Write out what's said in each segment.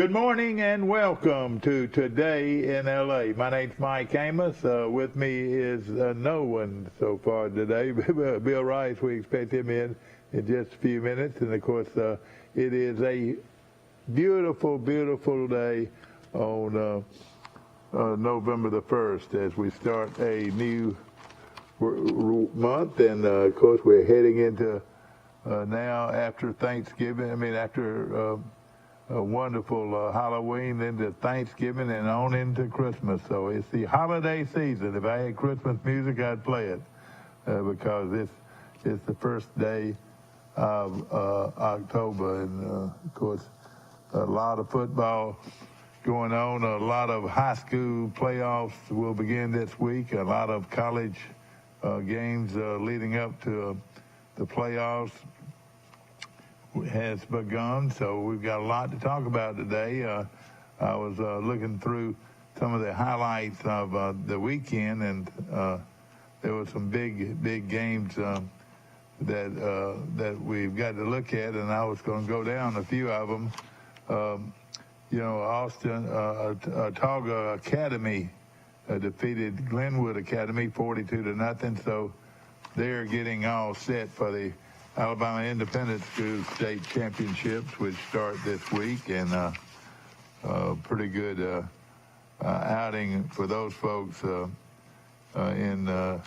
Good morning and welcome to Today in LA. My name's Mike Amos. With me is no one so far today. Bill Rice, we expect him in just a few minutes. And of course, it is a beautiful, beautiful day on November the 1st as we start a new month. And of course, we're heading into now after Thanksgiving, after a wonderful Halloween into Thanksgiving and on into Christmas. So it's the holiday season. If I had Christmas music, I'd play it because it's the first day of October. And, of course, a lot of football going on. A lot of high school playoffs will begin this week. A lot of college games leading up to the playoffs has begun, so we've got a lot to talk about today. I was looking through some of the highlights of the weekend, and there were some big games that we've got to look at, and I was going to go down a few of them. Austin Tauga Academy defeated Glenwood Academy 42-0, so they're getting all set for the Alabama Independent School State Championships, which start this week, and pretty good outing for those folks in that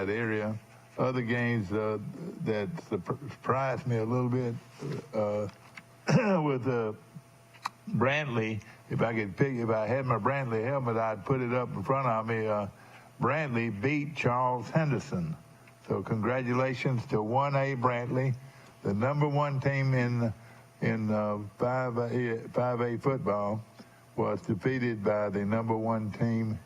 area. Other games that surprised me a little bit with Brantley. If I had my Brantley helmet, I'd put it up in front of me. Brantley beat Charles Henderson. So congratulations to 1A Brantley, the number one team in 5A football, was defeated by the number one team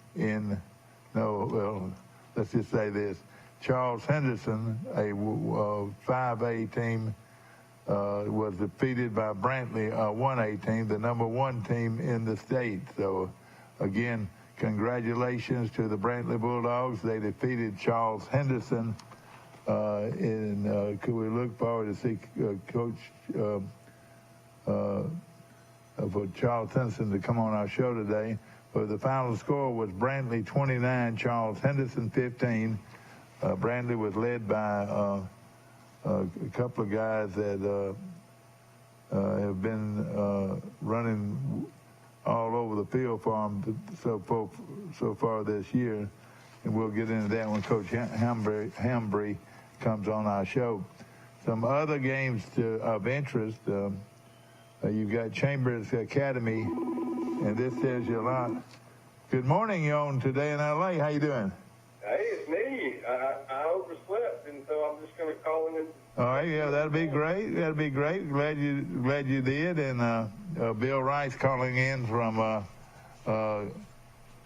let's just say this. Charles Henderson, a 5A team, was defeated by Brantley, a 1A team, the number one team in the state. So, again, congratulations to the Brantley Bulldogs. They defeated Charles Henderson. Could we look forward to see Coach for Charles Henderson to come on our show today? But the final score was Brantley 29, Charles Henderson 15. Brantley was led by a couple of guys that have been running all over the field for them so far this year. And we'll get into that when Coach Hambry comes on our show. Some other games of interest. You've got Chambers Academy, and this tells you a lot. Good morning, you're on Today in LA. How you doing? Hey, it's me. I overslept, and so I'm just going to call in. All right, yeah, that'll be great. That'll be great. Glad you did. And Bill Rice calling in from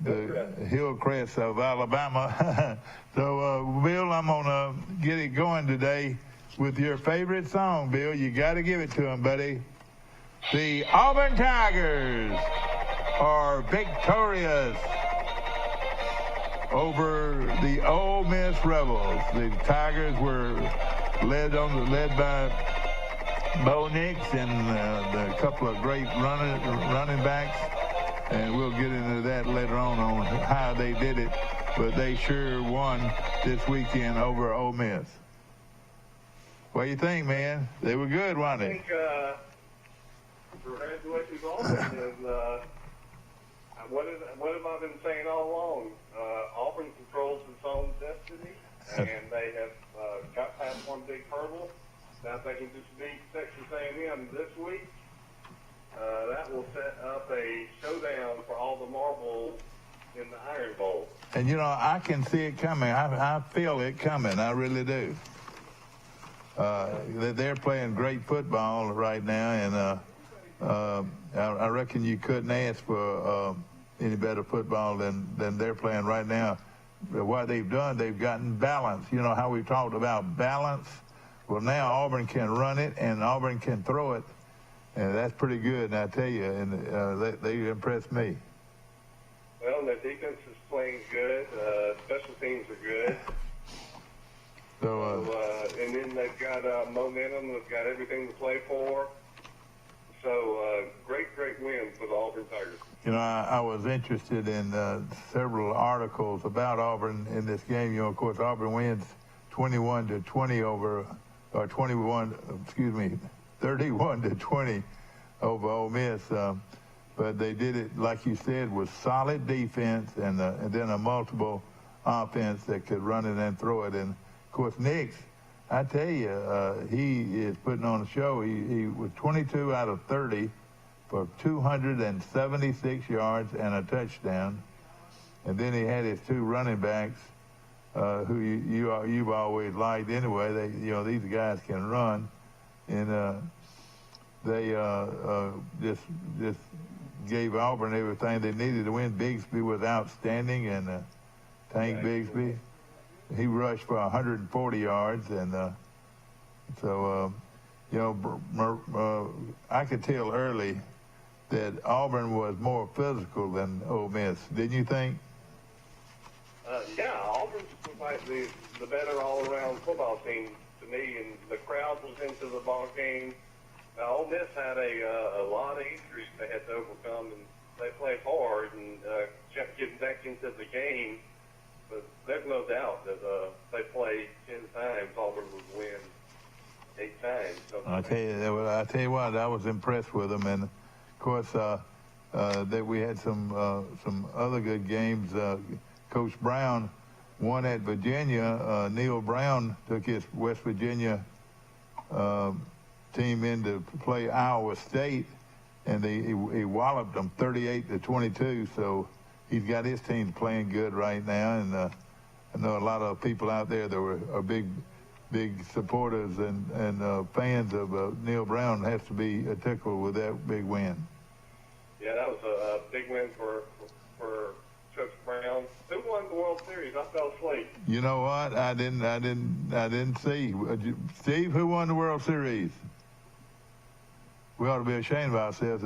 the Hillcrest of Alabama. So, Bill, I'm going to get it going today with your favorite song, Bill. You got to give it to him, buddy. The Auburn Tigers are victorious over the Ole Miss Rebels. The Tigers were led by Bo Nix and a couple of great running backs. And we'll get into that later on how they did it. But they sure won this weekend over Ole Miss. What do you think, man? They were good, weren't they? I think congratulations on it. And what have I been saying all along? Auburn controls its own destiny, and they have got past one big hurdle. Now if they can just beat Texas A&M this week, that will set up a showdown for all the marbles in the Iron Bowl. And, I can see it coming. I feel it coming. I really do. They're playing great football right now, and I reckon you couldn't ask for any better football than they're playing right now. What they've done, they've gotten balance. You know how we talked about balance? Well, now Auburn can run it, and Auburn can throw it. And that's pretty good, and I tell you, and they impressed me. Well, their defense is playing good. Special teams are good. So, and then they've got momentum. They've got everything to play for. So great win for the Auburn Tigers. You know, I was interested in several articles about Auburn in this game. You know, of course, Auburn wins 21-20 over, or 31-20 over Ole Miss. But they did it, like you said, with solid defense and then a multiple offense that could run it and throw it. And, of course, Nix, I tell you, he is putting on a show. He was 22 out of 30 for 276 yards and a touchdown. And then he had his two running backs, who you've always liked anyway. These guys can run. And they just gave Auburn everything they needed to win. Bigsby was outstanding, and Tank Bigsby, he rushed for 140 yards, and I could tell early that Auburn was more physical than Ole Miss. Didn't you think? Yeah, Auburn's like the better all-around football team to me, and the crowd was into the ball game. Now, Ole Miss had a lot of injuries they had to overcome, and they played hard and kept getting back into the game. But there's no doubt that they play 10 times, Auburn would win 8 times. I tell you what, I was impressed with them, and of course that we had some other good games. Coach Brown won at Virginia. Neil Brown took his West Virginia team in to play Iowa State, and he walloped them 38-22. So he's got his team playing good right now, and I know a lot of people out there that are big supporters and fans of Neil Brown. Has to be tickled with that big win. Yeah, that was a big win for Coach Brown. Who won the World Series? I fell asleep. You know what? I didn't see. Steve, who won the World Series? We ought to be ashamed of ourselves.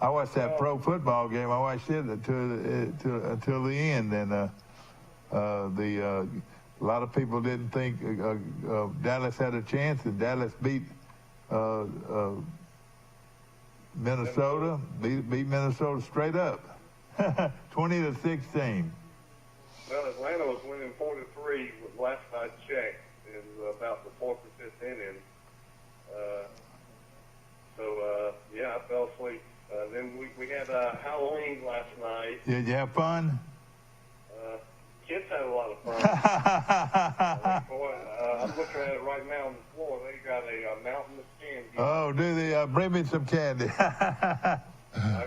I watched that pro football game. I watched it until the end, and a lot of people didn't think Dallas had a chance, and Dallas beat Minnesota, beat Minnesota straight up, 20-16. Well, Atlanta was winning 4-3 last I checked in about the 4th or 5th inning. Yeah, I fell asleep. Then we had Halloween last night. Did you have fun? Kids had a lot of fun. I'm looking at it right now on the floor. They got a mountain of candy. Oh, do they? Bring me some candy. I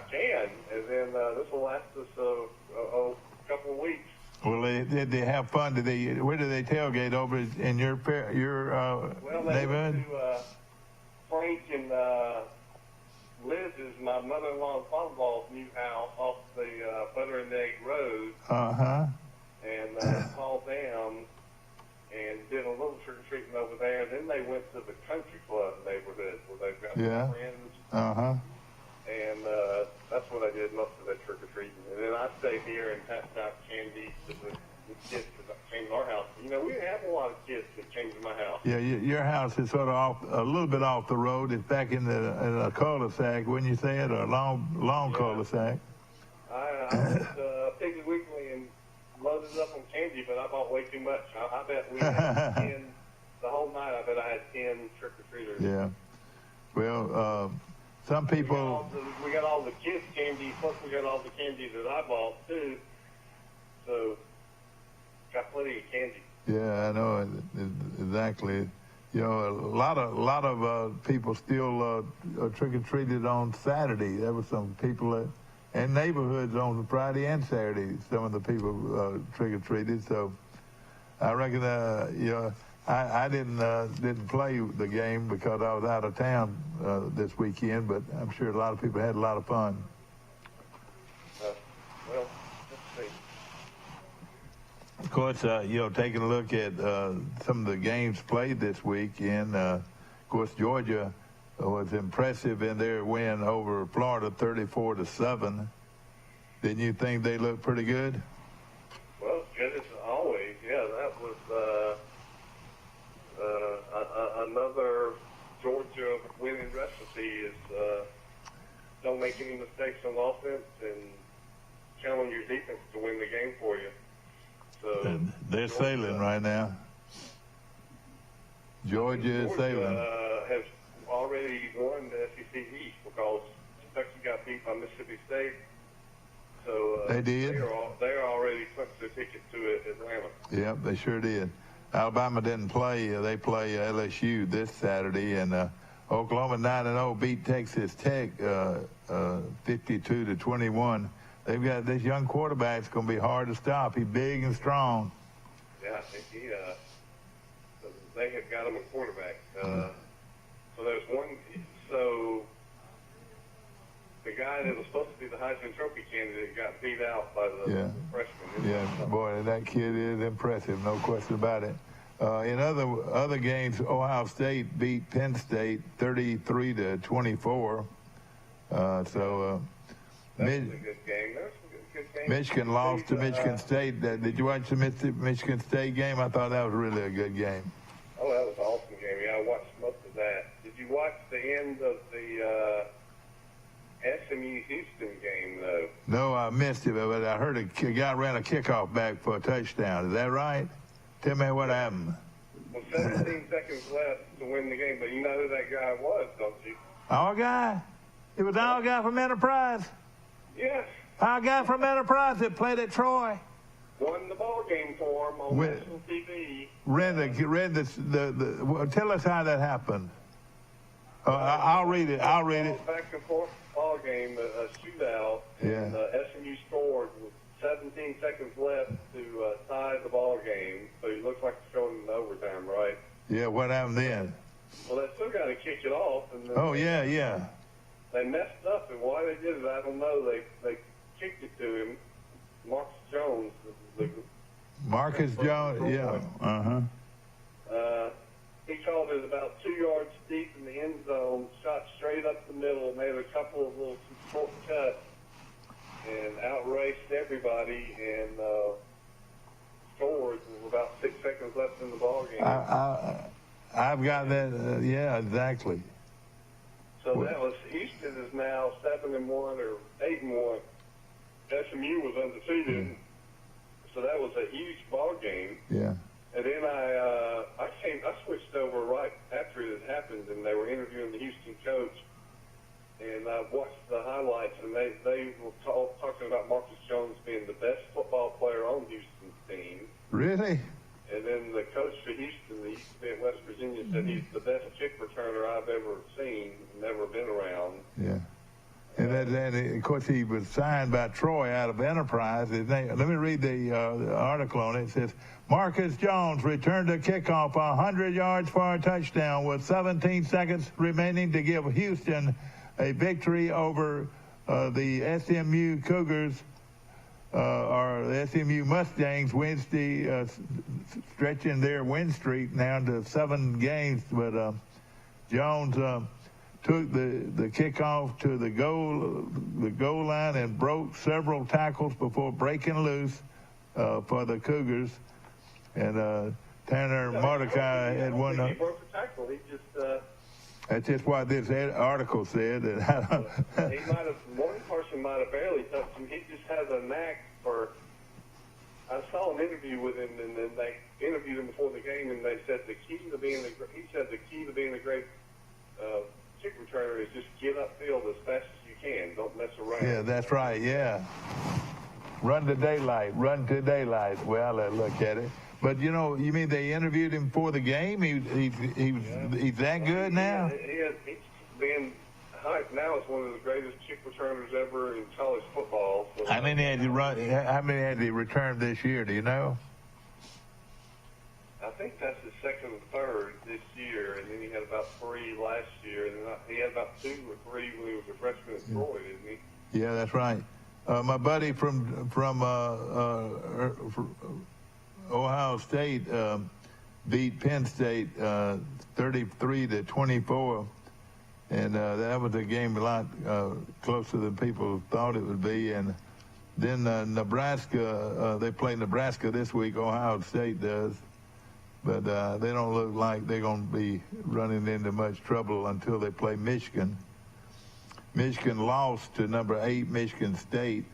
can. And then this will last us a couple of weeks. Well, did they have fun? Where did they tailgate? Over in your neighborhood? Went to Frank and Liz's, my mother-in-law and father-in-law's new house off the Butter and Egg Road. And called them and did a little trick-or-treating over there. Then they went to the country club neighborhood where they've got some friends. And that's what I did most of that trick-or-treating. And then I stayed here and passed out candy to the kids that came to our house. You know, we didn't have a lot of kids that came to my house. Yeah, your house is sort of a little bit off the road. It's back in a cul-de-sac, wouldn't you say it? Or a long cul-de-sac. I went Piggly Wiggly and loaded up on candy, but I bought way too much. I bet we had 10, the whole night I bet I had 10 trick-or-treaters. Yeah. Well, some people... We got all the kids' candy, plus we got all the candy that I bought, too. So, got plenty of candy. Yeah, I know, exactly. You know, a lot of people still trick-or-treated on Saturday. There were some people in neighborhoods on Friday and Saturday. Some of the people trick-or-treated. So I reckon, I didn't play the game because I was out of town this weekend. But I'm sure a lot of people had a lot of fun. Well, let's see. Of course, taking a look at some of the games played this weekend, of course, Georgia was impressive in their win over Florida 34-7. Didn't you think they looked pretty good? Well, good as always. Yeah, that was another Georgia winning recipe is don't make any mistakes on offense and challenge your defense to win the game for you. So they're sailing right now. Georgia is sailing. Has already won the SEC East because Kentucky got beat by Mississippi State. So they did. They're already punched their ticket to Atlanta. Yep, they sure did. Alabama didn't play. They play LSU this Saturday, and Oklahoma 9-0 beat Texas Tech 52-21. They've got this young quarterback's going to be hard to stop. He's big and strong. Yeah, I think they have got him a quarterback. So there's one. So the guy that was supposed to be the Heisman Trophy candidate got beat out by the freshman. Yeah, boy, that kid is impressive, no question about it. In other games, Ohio State beat Penn State 33-24. That was a good game. That was a good game. Michigan lost to Michigan State. Did you watch the Michigan State game? I thought that was really a good game. Oh, that was an awesome game. Yeah, I watched most of that. Did you watch the end of the SMU Houston game, though? No, I missed it, but I heard a guy ran a kickoff back for a touchdown. Is that right? Tell me what happened. Well, 17 seconds left to win the game, but you know who that guy was, don't you? Our guy? It was our guy from Enterprise? Yes. Our guy from Enterprise that played at Troy. Won the ball game for him on national TV. Tell us how that happened. I'll read it. Back and forth ball game, a shootout, and SMU scored with 17 seconds left to tie the ball game. So it looks like it's going in overtime, right? Yeah, what happened then? Well, they still got to kick it off. And then they messed up, and why they did it, I don't know. They kicked it to him. Marcus Jones. Marcus Jones, he called it about 2 yards deep in the end zone, shot straight up the middle, made a couple of little short cuts, and outraced everybody, and scored with about 6 seconds left in the ball game. I've got that. Yeah, exactly. So that was Houston is now 7-1 or 8-1. SMU was undefeated, so that was a huge ball game. Yeah. And then I switched over right after it had happened, and they were interviewing the Houston coach, and I watched the highlights, and they were talking about Marcus Jones being the best football player on Houston's team. Really? And then the coach for Houston, the used to be at West Virginia, said he's the best kick returner I've ever seen, never been around. Yeah. And of course, he was signed by Troy out of Enterprise. His name, let me read the article on it. It says, Marcus Jones returned a kickoff 100 yards for a touchdown with 17 seconds remaining to give Houston a victory over the SMU Cougars, or the SMU Mustangs, Wednesday, stretching their win streak now to 7 games. But Jones took the kickoff to the goal line and broke several tackles before breaking loose for the Cougars. And Tanner Mordecai had one. He broke the tackle. He just. That's just what this article said. One person might have barely touched him. He just has a knack for. I saw an interview with him, and then they interviewed him before the game, and they said the key to being a great kick returner is just get upfield as fast as you can. Don't mess around. Yeah, that's right. Yeah. Run to daylight. Well, let's look at it. But you mean they interviewed him for the game? He's that good now? He's being hyped now as one of the greatest kick returners ever in college football. So How many had he returned this year? Do you know? I think that's his second or third this year, and then he had about 3 last year, and then he had about 2 or 3 when he was a freshman at Troy, didn't he? Yeah, that's right. My buddy from Ohio State beat Penn State 33-24, and that was a game a lot closer than people thought it would be. And then Nebraska, they play Nebraska this week. Ohio State does. But they don't look like they're going to be running into much trouble until they play Michigan. Michigan lost to number 8 Michigan State,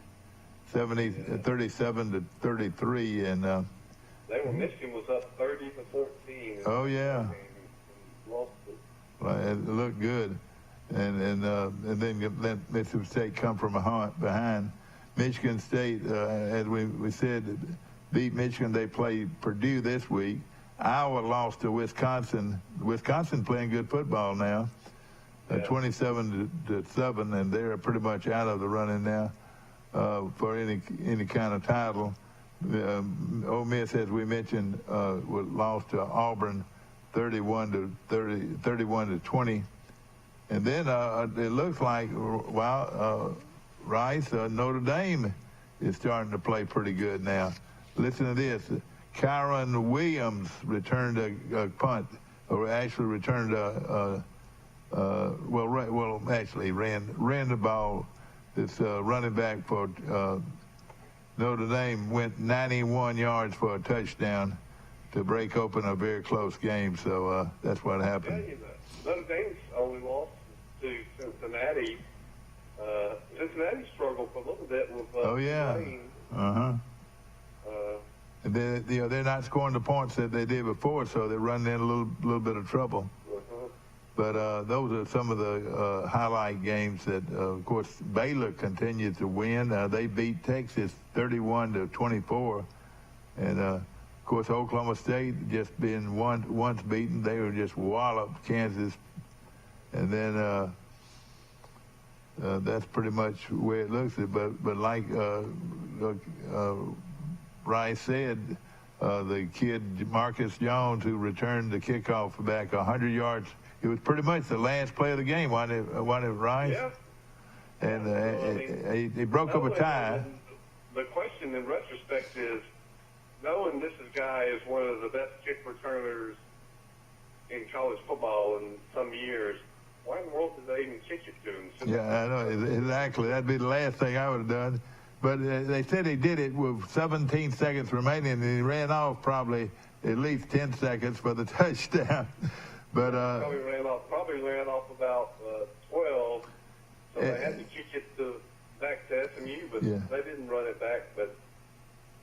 37-33, and Michigan was up 30-14. Oh yeah. And lost it. Well, it looked good, and then let Mississippi State come from behind. Michigan State, as we said, beat Michigan. They play Purdue this week. Iowa lost to Wisconsin. Wisconsin playing good football now, 27-7, and they're pretty much out of the running now for any kind of title. Ole Miss, as we mentioned, lost to Auburn 31-20, and then it looks like Rice, Notre Dame is starting to play pretty good now. Listen to this. Kyron Williams returned a punt, or actually returned actually ran the ball. This running back for Notre Dame went 91 yards for a touchdown to break open a very close game. So that's what happened. Notre Dame's only lost to Cincinnati. Cincinnati struggled for a little bit with they're not scoring the points that they did before, so they're running in a little bit of trouble. But those are some of the highlight games that, of course, Baylor continued to win. They beat Texas 31-24, and of course Oklahoma State just been once beaten. They were just walloped Kansas, and then that's pretty much where it looks. But like Rice said, the kid Marcus Jones, who returned the kickoff back 100 yards. It was pretty much the last play of the game, wasn't it, Rice? Yeah. And he broke up a tie. The question in retrospect is, knowing this guy is one of the best kick returners in college football in some years, why in the world did they even kick it to him? Yeah, I know, exactly. That'd be the last thing I would have done. But they said he did it with 17 seconds remaining, and he ran off probably at least 10 seconds for the touchdown. But probably ran off about 12, so they had to kick it back to SMU, but they didn't run it back. But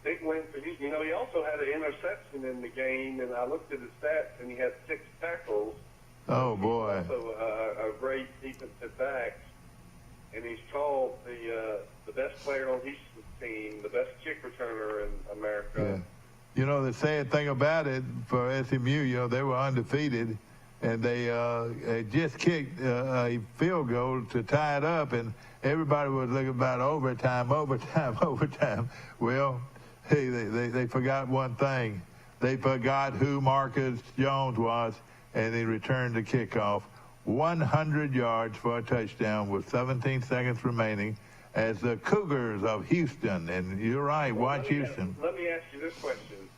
big win for you. You know, he also had an interception in the game, and I looked at his stats, and he had 6 tackles. Oh boy! Also, a great defensive back, and he's called the best player on Houston's team, the best kick returner in America. Yeah. You know, the sad thing about it for SMU, they were undefeated. And they just kicked a field goal to tie it up, and everybody was looking about overtime. Well, hey, they forgot one thing. They forgot who Marcus Jones was, and he returned the kickoff 100 yards for a touchdown with 17 seconds remaining as the Cougars of Houston. And you're right, watch Houston. Let me ask you this question.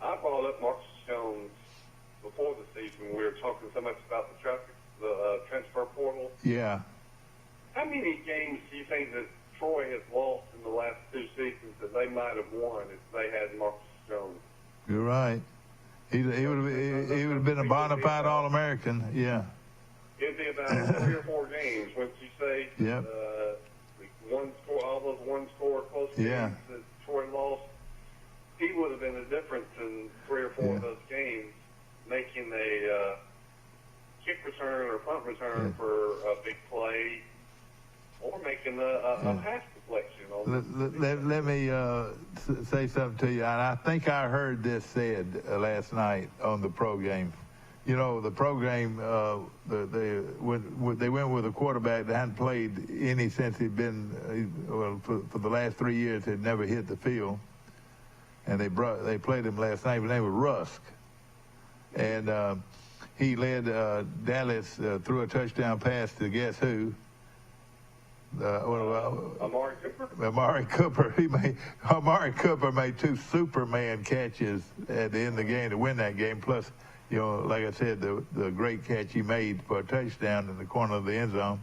I brought up Marcus Jones before the season. We were talking so much about the transfer portal. Yeah. How many games do you think that Troy has lost in the last 2 seasons that they might have won if they had Marcus Jones? You're right. He would have been a bona fide All-American. Yeah. It'd be about 3 or 4 games. Once you say all those one-score close games that Troy lost, he would have been a difference in 3 or 4 of those games, making a kick return or punt return for a big play, or making a pass deflection. Let me say something to you. And I think I heard this said last night on the pro game. You know, the pro game, they went with a quarterback that hadn't played any since he'd been, for the last 3 years, had never hit the field. And they played him last night. His name was Rusk. And he led Dallas through a touchdown pass to guess who? Amari Cooper. Amari Cooper made 2 Superman catches at the end of the game to win that game. Plus, like I said, the great catch he made for a touchdown in the corner of the end zone.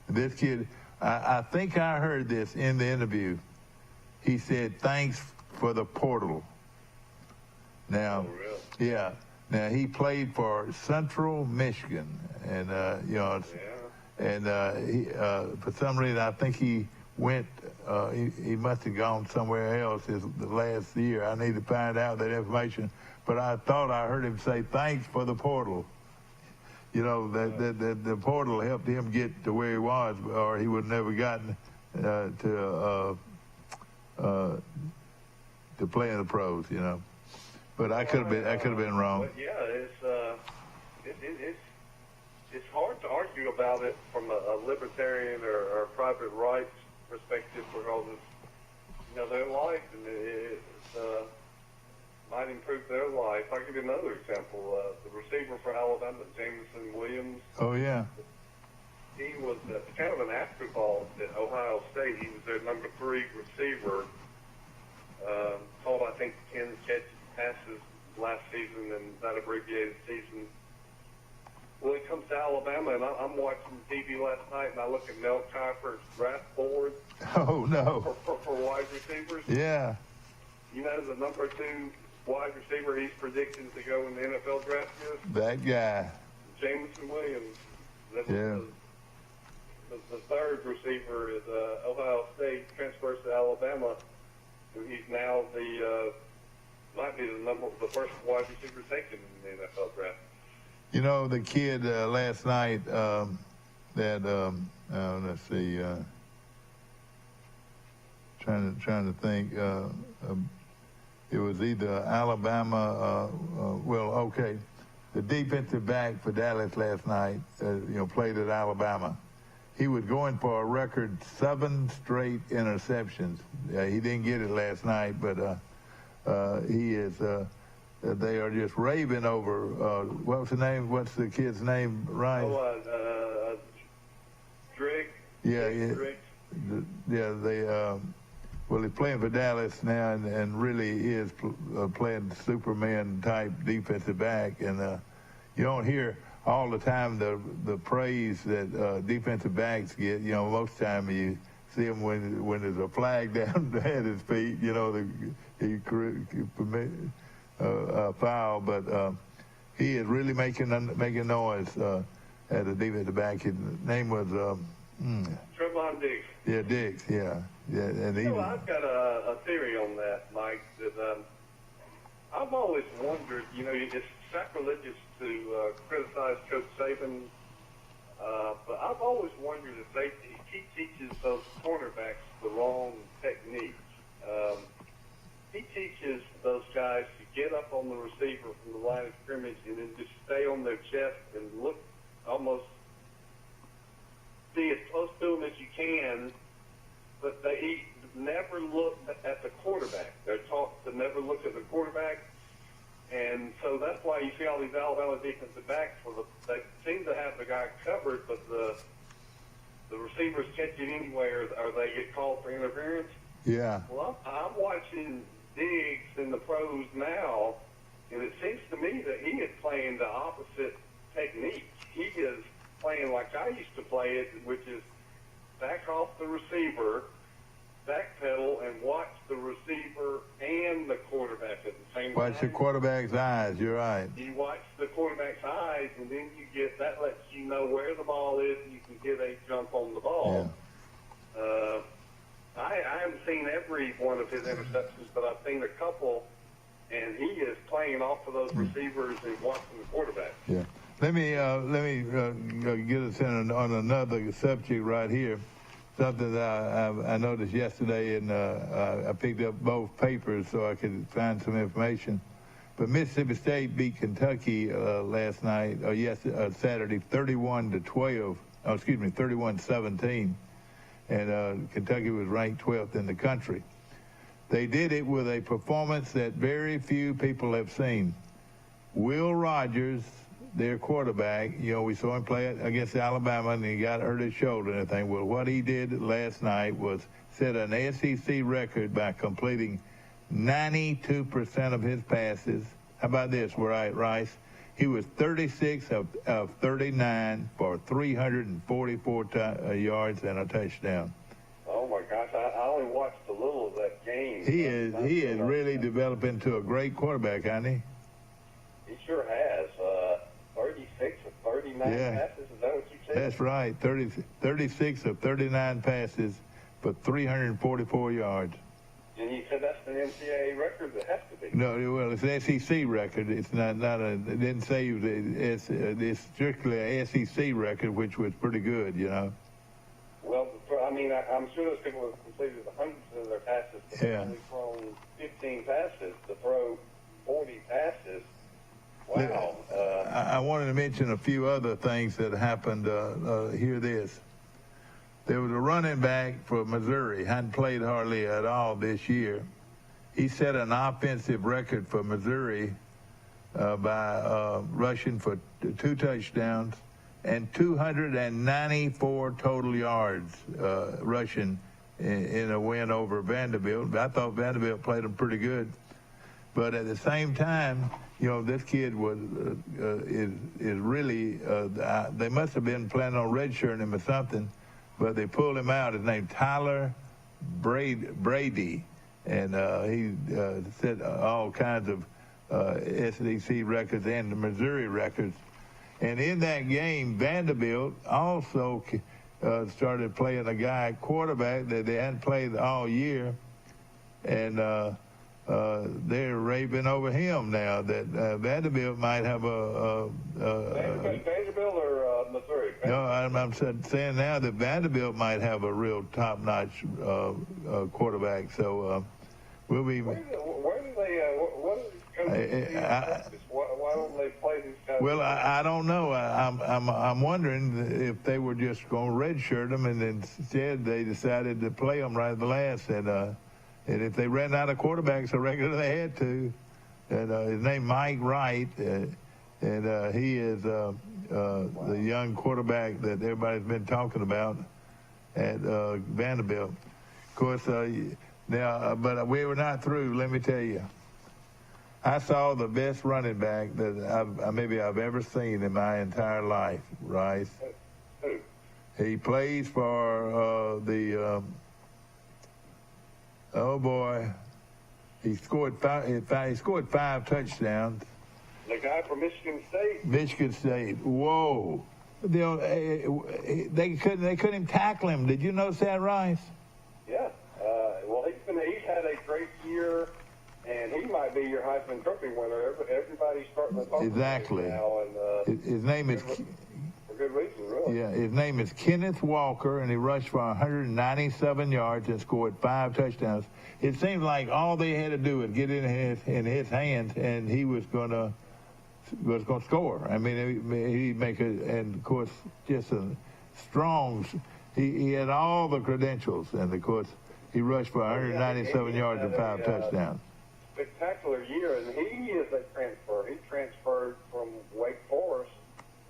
This kid, I think I heard this in the interview. He said, "Thanks for the portal." Now, Now he played for Central Michigan, and and for some reason I think he went. He must have gone somewhere else the last year. I need to find out that information. But I thought I heard him say thanks for the portal. You know, that the portal helped him get to where he was, or he would have never gotten to play in the pros. You know, but I could have been wrong. But yeah, it's hard to argue about it from a libertarian or private rights perspective, because it's, their life, and it might improve their life. I'll give you another example. The receiver for Alabama, Jameson Williams. Oh, yeah. He was kind of an afterthought at Ohio State. He was their number 3 receiver. Caught, I think, 10 passes last season in that abbreviated season. Well, he comes to Alabama, and I'm watching TV last night, and I look at Mel Kiper's draft board. Oh, no. For wide receivers. Yeah. You know, the number 2 wide receiver he's predicting to go in the NFL draft is? That guy. Jameson Williams. That yeah. Was the 3rd receiver at Ohio State, transfers to Alabama. He's now might be the first wide receiver taken in the NFL draft. You know, the kid last night let's see, trying to think. It was either Alabama. The defensive back for Dallas last night, played at Alabama. He was going for a record 7 straight interceptions. He didn't get it last night, but he is. They are just raving over. What's the kid's name, Ryan? Drake. Yeah. Drake. They. Well, he's playing for Dallas now, and really is playing Superman-type defensive back. And you don't hear all the time the praise that defensive backs get. Most of the time you see him when there's a flag down at his feet. Foul, but he is really making noise at the defensive back. His name was Trevon Diggs. Yeah, Diggs. Yeah. And I've got a theory on that, Mike. That I've always wondered. It's sacrilegious to criticize Coach Saban, but I've always wondered if he teaches those cornerbacks the wrong technique. He teaches those guys to get up on the receiver from the line of scrimmage and then just stay on their chest and look, almost be as close to them as you can, but they never look at the quarterback. They're taught to never look at the quarterback, and so that's why you see all these Alabama defensive backs. They seem to have the guy covered, but the receivers catch it anyway, or they get called for interference. Yeah. Well, I'm watching Diggs in the pros now, and it seems to me that he is playing the opposite technique. He is playing like I used to play it, which is back off the receiver, backpedal, and watch the receiver and the quarterback at the same time. Watch the quarterback's eyes. You're right. You watch the quarterback's eyes, and then that lets you know where the ball is, and you can get a jump on the ball. Yeah. I haven't seen every one of his interceptions, but I've seen a couple, and he is playing off of those receivers and watching the quarterback. Yeah. Let me get us in on another subject right here. Something that I noticed yesterday, and I picked up both papers so I could find some information. But Mississippi State beat Kentucky last night, Saturday, 31-17. And Kentucky was ranked 12th in the country. They did it with a performance that very few people have seen. Will Rogers, their quarterback, we saw him play against Alabama, and he got hurt his shoulder and everything. Well, what he did last night was set an SEC record by completing 92% of his passes. How about this, Rice? He was 36 of 39 for 344 yards and a touchdown. Oh my gosh! I only watched a little of that game. He is really developed into a great quarterback, hasn't he? He sure has. 36 of 39 passes. Is that what you said? That's right. 36 of 39 passes for 344 yards. And you said that's an NCAA record? It has to be. No, well, it's an SEC record. It's not a. It didn't say it's strictly a SEC record, which was pretty good, you know. Well, I mean, I'm sure those people have completed hundreds of their passes. They've only thrown 15 passes to throw 40 passes. Wow. I wanted to mention a few other things that happened. Hear this. There was a running back for Missouri, hadn't played hardly at all this year. He set an offensive record for Missouri by rushing for 2 touchdowns and 294 total yards rushing in a win over Vanderbilt. I thought Vanderbilt played them pretty good. But at the same time, you know, this kid was is really, they must have been planning on redshirting him or something, but they pulled him out. His name Tyler Brady, and he set all kinds of SEC records and the Missouri records. And in that game, Vanderbilt also started playing a guy quarterback that they hadn't played all year, and they're raving over him now that Vanderbilt might have Vanderbilt or Missouri? No, I'm saying now that Vanderbilt might have a real top-notch quarterback. So we'll be. Where do they? What are these coaches? Why don't they play these guys? Well, I don't know. I'm wondering if they were just going to redshirt them, and instead they decided to play them right at the last. And if they ran out of quarterbacks, I reckon they had to. And his name Mike Wright, and he is the young quarterback that everybody's been talking about at Vanderbilt. Of course, now, but we were not through. Let me tell you, I saw the best running back that maybe I've ever seen in my entire life. Rice. He plays for the. Oh boy, he scored 5 touchdowns. The guy from Michigan State. Michigan State. Whoa, they couldn't tackle him. Did you notice that, Rice? Yeah. Well, he's had a great year, and he might be your Heisman Trophy winner. Everybody's starting to talk exactly. about him now, and his name is. For good reason, really. Yeah, his name is Kenneth Walker, and he rushed for 197 yards and scored 5 touchdowns. It seemed like all they had to do was get in his hands, and he was going to score. I mean, he'd make it, and of course, just a strong. He had all the credentials, and of course, he rushed for 197 yards and 5 touchdowns. Spectacular year, and he is a transfer. He transferred from Wake Forest.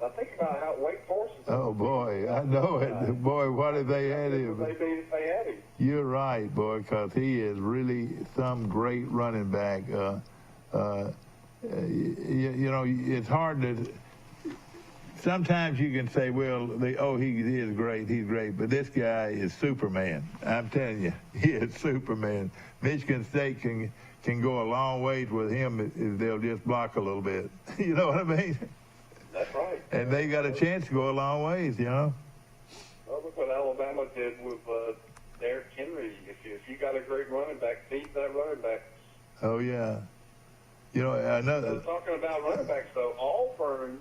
Now think about how Wake Forest is. Oh boy, I know it. Boy, what did they had him? They had him. You're right, boy, because he is really some great running back. You know, it's hard to. Sometimes you can say, well, he is great, he's great, but this guy is Superman. I'm telling you, he is Superman. Michigan State can go a long ways with him if they'll just block a little bit. You know what I mean? That's right. And they got a chance to go a long ways, you know. Well, look what Alabama did with Derrick Henry. If you got a great running back, feed that running back. Oh, yeah. You know, another. Talking about running backs, though, Auburn,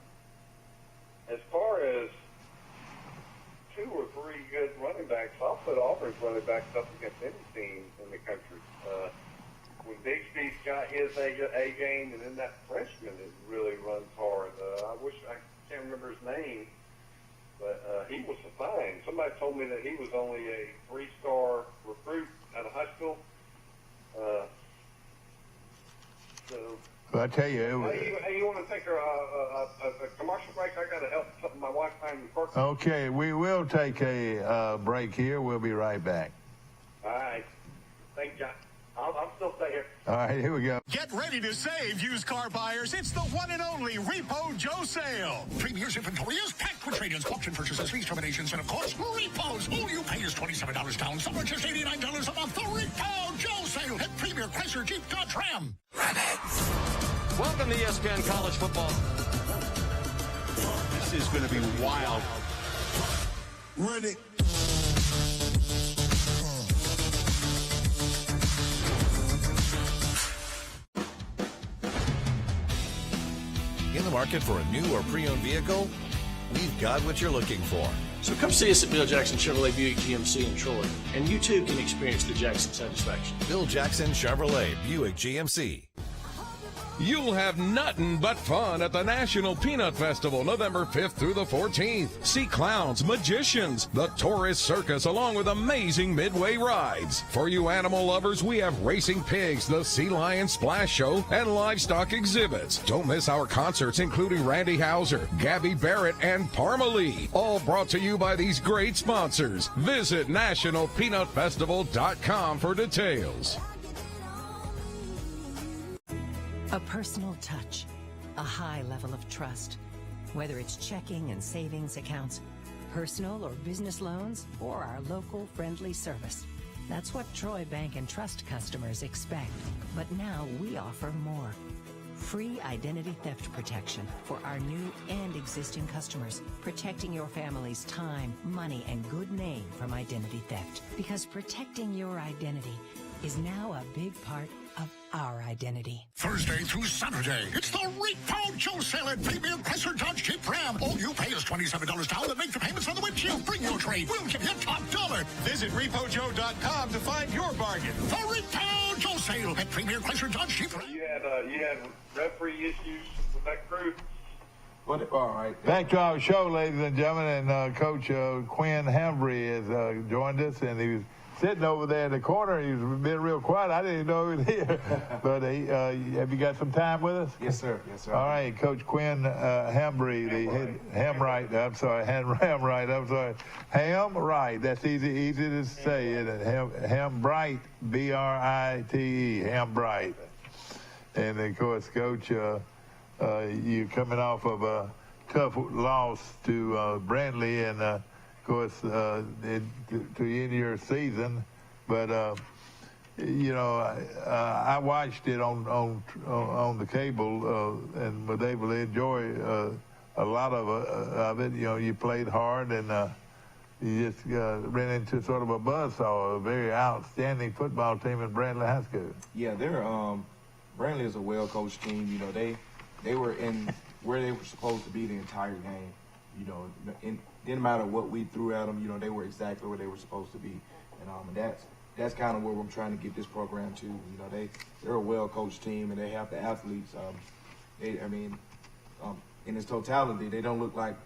as far as 2 or 3 good running backs, I'll put Auburn's running backs up against any team in the country. When Bigsby's got his A game, and then that freshman that really runs hard. I can't remember his name, but he was fine. Somebody told me that he was only a 3-star recruit out of high school. Well, I tell you, hey, you want to take a commercial break? I got to help my wife find the park. Okay, we will take a break here. We'll be right back. All right. Thank you. I'll still stay here. All right, here we go. Get ready to save, used car buyers. It's the one and only Repo Joe sale. Premier's inventory is packed with trade-ins, auction purchases, lease terminations, and of course, repos. All you pay is $27 down. Some are just $89 a month. The Repo Joe sale at Premier Chrysler Jeep Dodge Ram. Welcome to ESPN College Football. This is going to be wild. Run it. In the market for a new or pre-owned vehicle? We've got what you're looking for. So come see us at Bill Jackson Chevrolet Buick GMC in Troy, and you too can experience the Jackson satisfaction. Bill Jackson Chevrolet Buick GMC. You'll have nothing but fun at the National Peanut Festival, November 5th through the 14th. See clowns, magicians, the tourist circus, along with amazing midway rides. For you animal lovers, we have racing pigs, the Sea Lion Splash Show, and livestock exhibits. Don't miss our concerts, including Randy Houser, Gabby Barrett, and Parma Lee. All brought to you by these great sponsors. Visit nationalpeanutfestival.com for details. A personal touch, a high level of trust. Whether it's checking and savings accounts, personal or business loans, or our local friendly service. That's what Troy Bank and Trust customers expect. But now we offer more. Free identity theft protection for our new and existing customers, protecting your family's time, money, and good name from identity theft. Because protecting your identity is now a big part of our identity. Thursday through Saturday, it's the Repo Joe sale at Premier Chrysler Dodge Jeep Ram. All you pay is $27 down and make the payments on the windshield. Bring your trade. We'll give you top dollar. Visit RepoJoe.com to find your bargain. The Repo Joe sale at Premier Chrysler Dodge Jeep Ram. You had referee issues with that crew. All right. Back to our show, ladies and gentlemen, and Coach Quinn Hambry has joined us, and he was sitting over there in the corner. He was being real quiet. I didn't know he was here. But have you got some time with us? Yes, sir. Yes, sir. All right, Coach Quinn Hambry, Hamwright. That's easy to say, isn't it? Hambright, B-R-I-T-E, Hambright. And of course, Coach, you coming off of a tough loss to Brantley, and of course, to end your season. But I watched it on the cable and was able to enjoy a lot of it. You know, you played hard, and you just ran into sort of a buzzsaw, a very outstanding football team in Brantley High School. Yeah, Brantley is a well-coached team. You know, they were in where they were supposed to be the entire game. You know, it didn't matter what we threw at them. You know, they were exactly where they were supposed to be, and that's kind of where I'm trying to get this program to. You know, they're a well-coached team, and they have the athletes. In its totality, they don't look like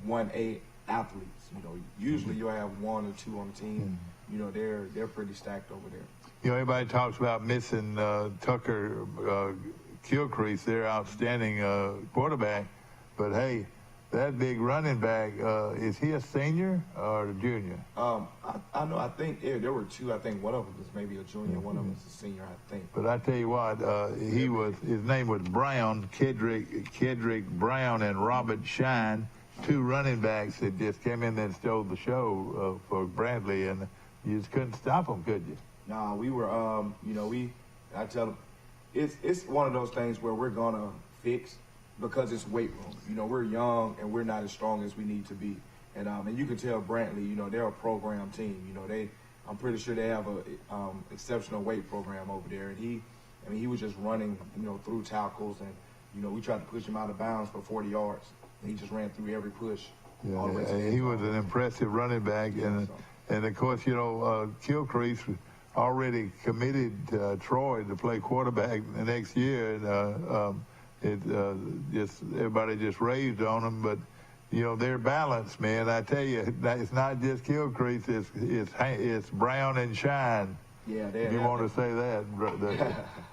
1A athletes. You know, usually you'll have one or two on the team. You know, they're pretty stacked over there. You know, everybody talks about missing Tucker Gilcrease, their outstanding quarterback, but hey, that big running back, is he a senior or a junior? I know. I think there were two. I think one of them was maybe a junior. One of them was a senior, I think. But I tell you what, his name was Brown, Kedrick Brown, and Robert Shine, two running backs that just came in and stole the show for Bradley, and you just couldn't stop them, could you? Nah, we were. I tell them, it's one of those things where we're gonna fix. Because it's weight room. You know, we're young and we're not as strong as we need to be. And you can tell Brantley, you know, they're a program team. You know, I'm pretty sure they have a exceptional weight program over there. And he was just running, you know, through tackles, and, you know, we tried to push him out of bounds for 40 yards. And he just ran through every push. Yeah, he was an impressive running back. And of course, you know, Gilcrease already committed Troy to play quarterback the next year. And, everybody just raved on them, but you know they're balanced, man. I tell you, it's not just Gilcrease; it's Brown and Shine. Yeah, you want to say that?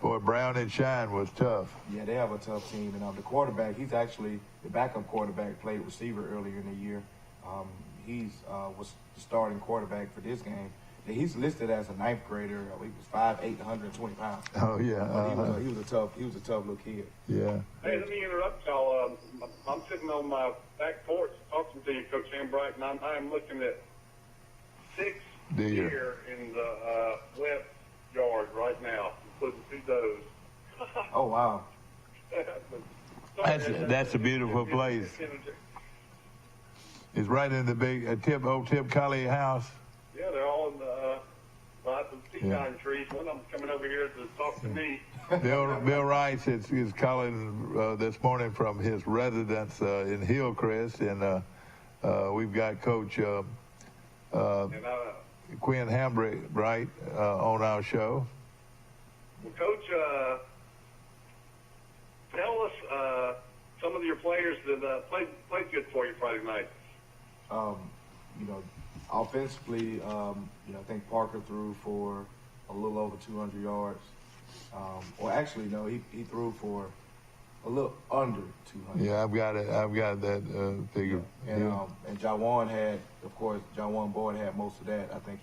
Boy, Brown and Shine was tough. Yeah, they have a tough team, and the quarterback, he's actually the backup quarterback. Played receiver earlier in the year. Was the starting quarterback for this game. He's listed as a ninth grader. He was 5'8", 120 pounds. Oh yeah, he was a tough little kid. Yeah. Hey, let me interrupt y'all. I'm sitting on my back porch talking to you, Coach Hambright, and I'm looking at 6 deer in the west yard right now, including 2 does. Oh wow. That's a beautiful place. He's right in the big old Tip Colley house. Yeah, they're all in the lots of pecan trees. One of them's coming over here to talk to me. Bill Rice is calling this morning from his residence in Hillcrest, and we've got Coach Quinn Hambrick, right, on our show. Well, Coach, tell us some of your players that played good for you Friday night. You know, offensively, you know, I think Parker threw for a little over 200 yards. Or actually, no, he threw for a little under 200. Yeah, I've got it. I've got that figure. Yeah. And Jawan had, of course, Jawan Boyd had most of that. I think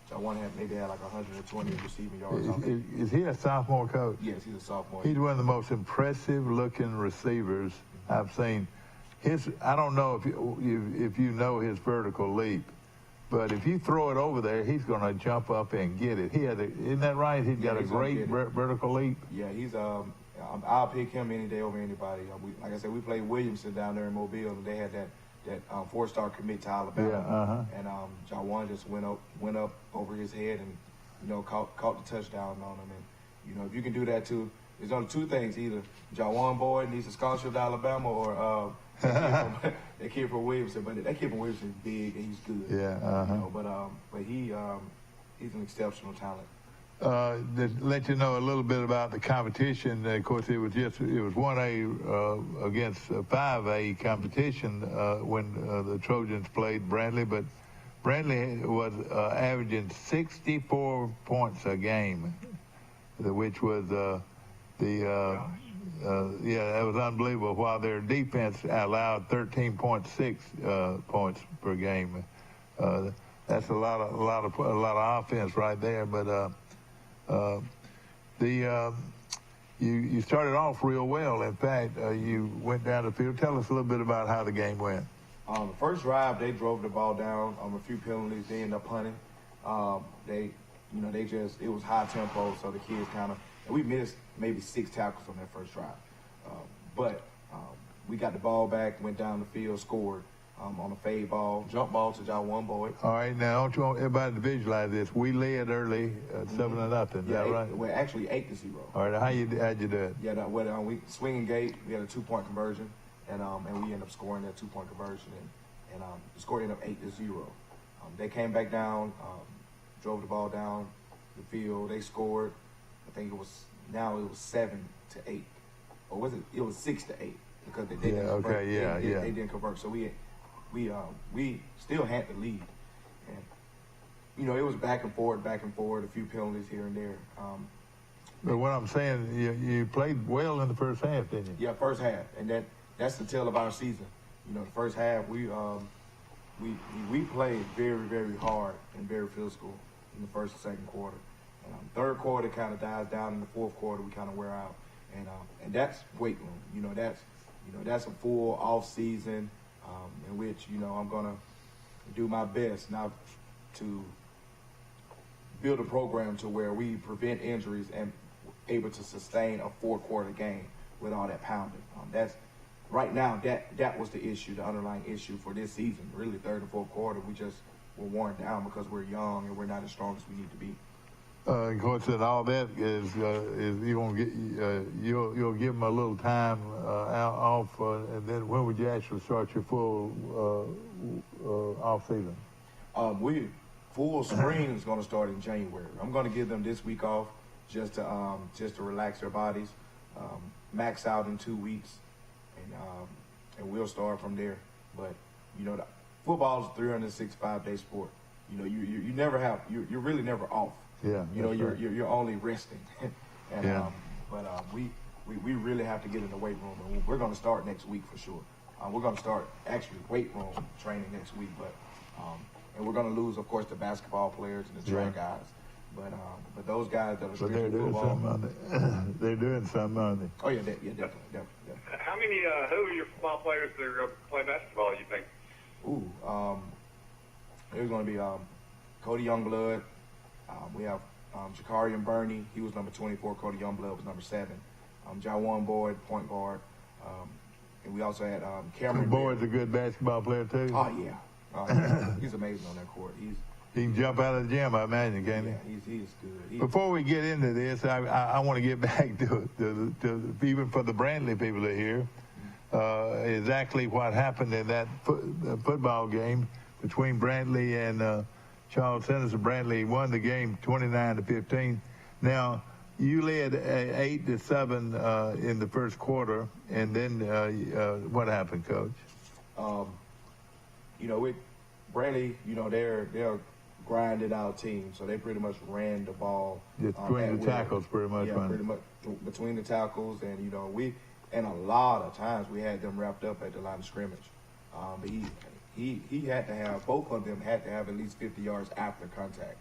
Jawan had like 120 receiving yards. Is he a sophomore, Coach? Yes, he's a sophomore. He's one of the most impressive-looking receivers I've seen. I don't know if you know his vertical leap, but if you throw it over there, he's going to jump up and get it. Isn't that right? He's got a great vertical leap. Yeah, he's I'll pick him any day over anybody. Like I said, we played Williamson down there in Mobile, and they had that 4-star commit to Alabama. Yeah, and Jawan just went up over his head and, you know, caught the touchdown on him. And, you know, if you can do that too, there's only two things: either Jawan Boyd needs a scholarship to Alabama, or that kid from Williamson. But that kid from Williamson is big and he's good. Yeah. You know, but he's an exceptional talent. To let you know a little bit about the competition, of course, it was 1A against 5A competition when the Trojans played Brantley, but Brantley was averaging 64 points a game, which was that was unbelievable. While their defense allowed 13.6 points per game. That's a lot of offense right there, but. You started off real well. In fact, you went down the field. Tell us a little bit about how the game went. The first drive, they drove the ball down. A few penalties, they ended up punting. It was high tempo, so the kids we missed maybe 6 tackles on that first drive. But we got the ball back, went down the field, scored. On a fade ball, jump ball to Jawan Boyd. All right, now I want you want everybody to visualize this. We led early, 7-0. Is that right? We're actually 8-0. All right, how'd you do it? Yeah, we swinging gate. We had a 2-point conversion, and we ended up scoring that 2-point conversion, and the score ended up 8-0. They came back down, drove the ball down the field. They scored. I think it was 7-8, or was it? It was 6-8 because they didn't convert. They didn't convert. So we still had the lead, and you know it was back and forth, a few penalties here and there. But what I'm saying, you played well in the first half, didn't you? Yeah, first half, and that's the tale of our season. You know, the first half we played very, very hard and very physical in the first and second quarter. Third quarter kind of dies down. In the fourth quarter, we kind of wear out, and that's weight room. That's a full off season. In which, I'm going to do my best now to build a program to where we prevent injuries and able to sustain a 4-quarter game with all that pounding. That's right now, that was the issue, the underlying issue for this season. Really, third and fourth quarter, we just were worn down because we're young and we're not as strong as we need to be. Of course, and all that is you'll give them a little time off, and then when would you actually start your full off season? Full spring is going to start in January. I'm going to give them this week off just to relax their bodies, max out in 2 weeks, and we'll start from there. But football is a 365-day sport. You never have you're really never off. Yeah, you're only resting, and we really have to get in the weight room, and we're going to start next week for sure. We're going to start actually weight room training next week, and we're going to lose, of course, the basketball players and the track guys, but those guys that are strictly football, they're doing something on it. Oh yeah, definitely. How many? Who are your football players that are going to play basketball? You think? There's going to be Cody Youngblood. We have Jakarian Burney. He was number 24. Cody Youngblood was number 7. Jawan Boyd, point guard. and we also had Cameron. Boyd's a good basketball player too. Oh yeah, he's amazing on that court. He can jump out of the gym, I imagine, can't he? Yeah, he's good. Before we get into this, I want to get back to even for the Brantley people that are here, exactly what happened in that football game between Brantley and Charles Henderson. Brantley won the game 29-15. Now, you led 8-7 in the first quarter, and then what happened, Coach? With Brantley, they're grinded out team, so they pretty much ran the ball. Just between the tackles, pretty much. Yeah, pretty much between the tackles, and and a lot of times we had them wrapped up at the line of scrimmage. But he had to have, both of them had to have at least 50 yards after contact,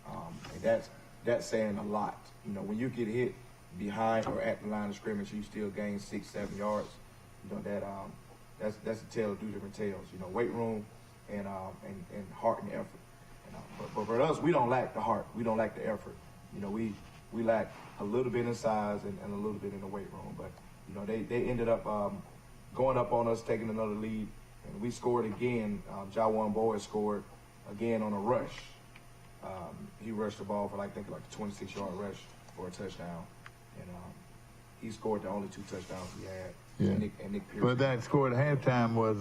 and that's saying a lot. When you get hit behind or at the line of scrimmage, you still gain 6-7 yards. That's a tale of two different tales. Weight room and heart and effort. But for us, we don't lack the heart. We don't lack the effort. We lack a little bit in size and a little bit in the weight room. But they ended up going up on us, taking another lead, and we scored again. Jawan Boyd scored again on a rush. He rushed the ball for like a 26-yard rush for a touchdown, and he scored the only 2 touchdowns we had. Yeah. And Nick Pearson. But that score at halftime was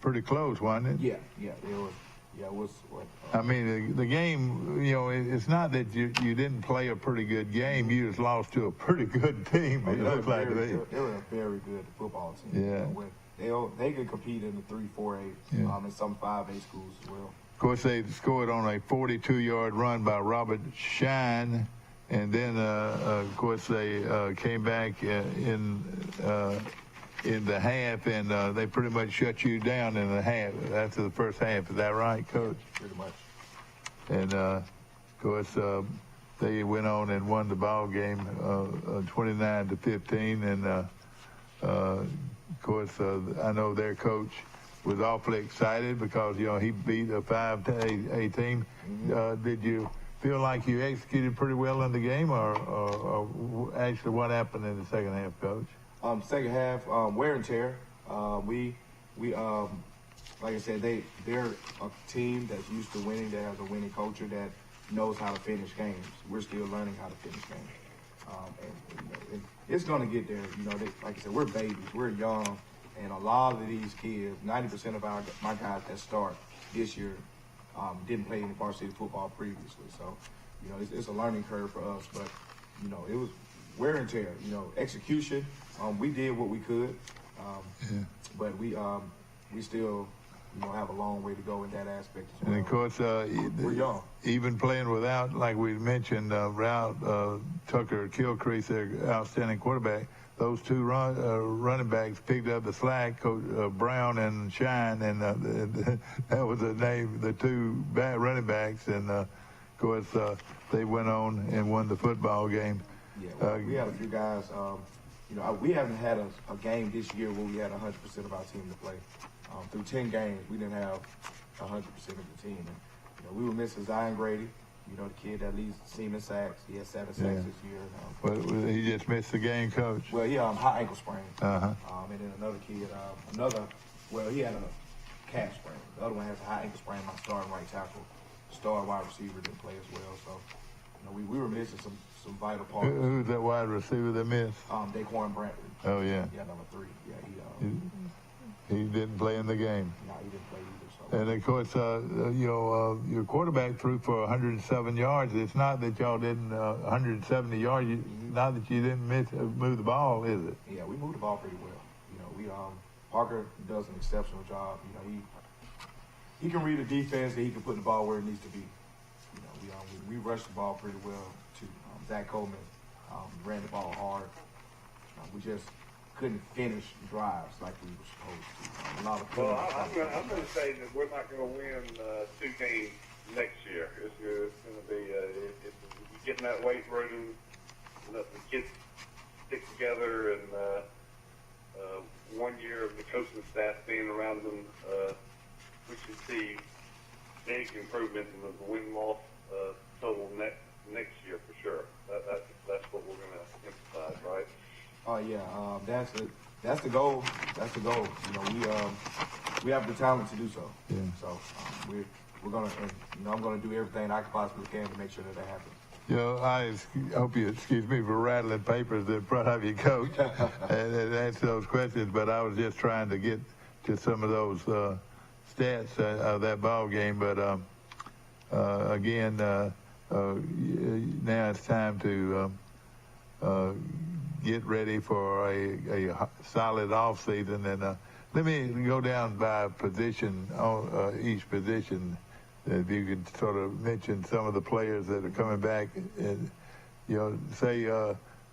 pretty close, wasn't it? Yeah, it was. Yeah, it was. I mean, the game, it's not that you didn't play a pretty good game. You just lost to a pretty good team. It looks like they were a very good football team. Yeah. They could compete in the 3-4-8 and some 5A schools as well. Of course, they scored on a 42-yard run by Robert Shine, and then, of course, they came back in the half, and they pretty much shut you down in the half after the first half. Is that right, Coach? Pretty much. And, of course, they went on and won the ball game 29-15, and, of course, I know their coach was awfully excited because, he beat a 5A team. Mm-hmm. Did you feel like you executed pretty well in the game, or actually what happened in the second half, Coach? Second half, wear and tear. We like I said, they're a team that's used to winning, that has a winning culture, that knows how to finish games. We're still learning how to finish games. And it's going to get there. Like I said, we're babies, we're young, and a lot of these kids, 90% of my guys that start this year didn't play any varsity football previously. So, it's a learning curve for us, but, it was wear and tear, execution. We did what we could, but we still, have a long way to go in that aspect as well. And of course, we're young. Even playing without, like we mentioned, Tucker Kilcrease, their outstanding quarterback. Those two running backs picked up the slack, Coach Brown and Shine, and that was the name, the two running backs. And of course, they went on and won the football game. Yeah, we had a few guys. We haven't had a game this year where we had 100% of our team to play. Through 10 games, we didn't have 100% of the team. And, we were missing Zion Grady, the kid that leads the team in sacks. He had 7 sacks this year. But he just missed the game, Coach. Well, he high ankle sprain. Uh-huh. And then another kid, he had a calf sprain. The other one has a high ankle sprain. My starting right tackle, star wide receiver didn't play as well. So, we were missing some vital parts. Who's that wide receiver that missed? Daquan Brantley. Oh, yeah. Yeah, number 3. Yeah, he didn't play in the game. No, he didn't play either. So. And of course, your quarterback threw for 107 yards. It's not that y'all didn't 170 yards. Not that you didn't move the ball, is it? Yeah, we moved the ball pretty well. Parker does an exceptional job. He can read the defense, and he can put the ball where it needs to be. We rushed the ball pretty well too. Zach Coleman ran the ball hard. We just couldn't finish drives like we were supposed to. I'm going to say that we're not going to win 2 games next year. It's going to be getting that weight room, let the kids stick together, and 1 year of the coaching staff being around them, we should see big improvement in the win-loss total next year for sure. That's what we're going to emphasize, right? Oh yeah, that's the goal. That's the goal. You know, we have the talent to do so. Yeah. So we're gonna, I'm gonna do everything I possibly can to make sure that happens. You know, I hope you excuse me for rattling papers in front of you, Coach, and answer those questions. But I was just trying to get to some of those stats of that ball game. But again, now it's time to get ready for a solid off season. And let me go down by position, each position. If you could sort of mention some of the players that are coming back, and say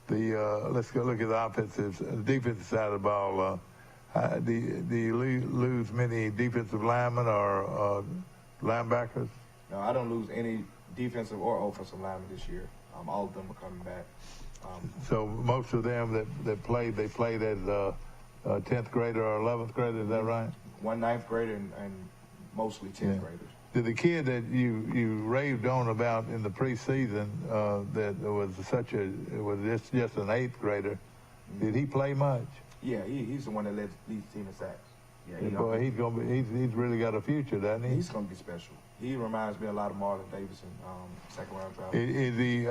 let's go look at the defensive side of the ball. Do you lose many defensive linemen or linebackers? No, I don't lose any defensive or offensive linemen this year. All of them are coming back. So most of them that played, they played as 10th grader or 11th grader. Is that right? One 9th grader and mostly 10th graders. Did the kid that you raved on about in the preseason that was just an 8th grader, did he play much? Yeah, he's the one that leads the team in sacks. Yeah, boy, he's really got a future, doesn't he? He's gonna be special. He reminds me a lot of Marlon Davidson, second round draft. Is he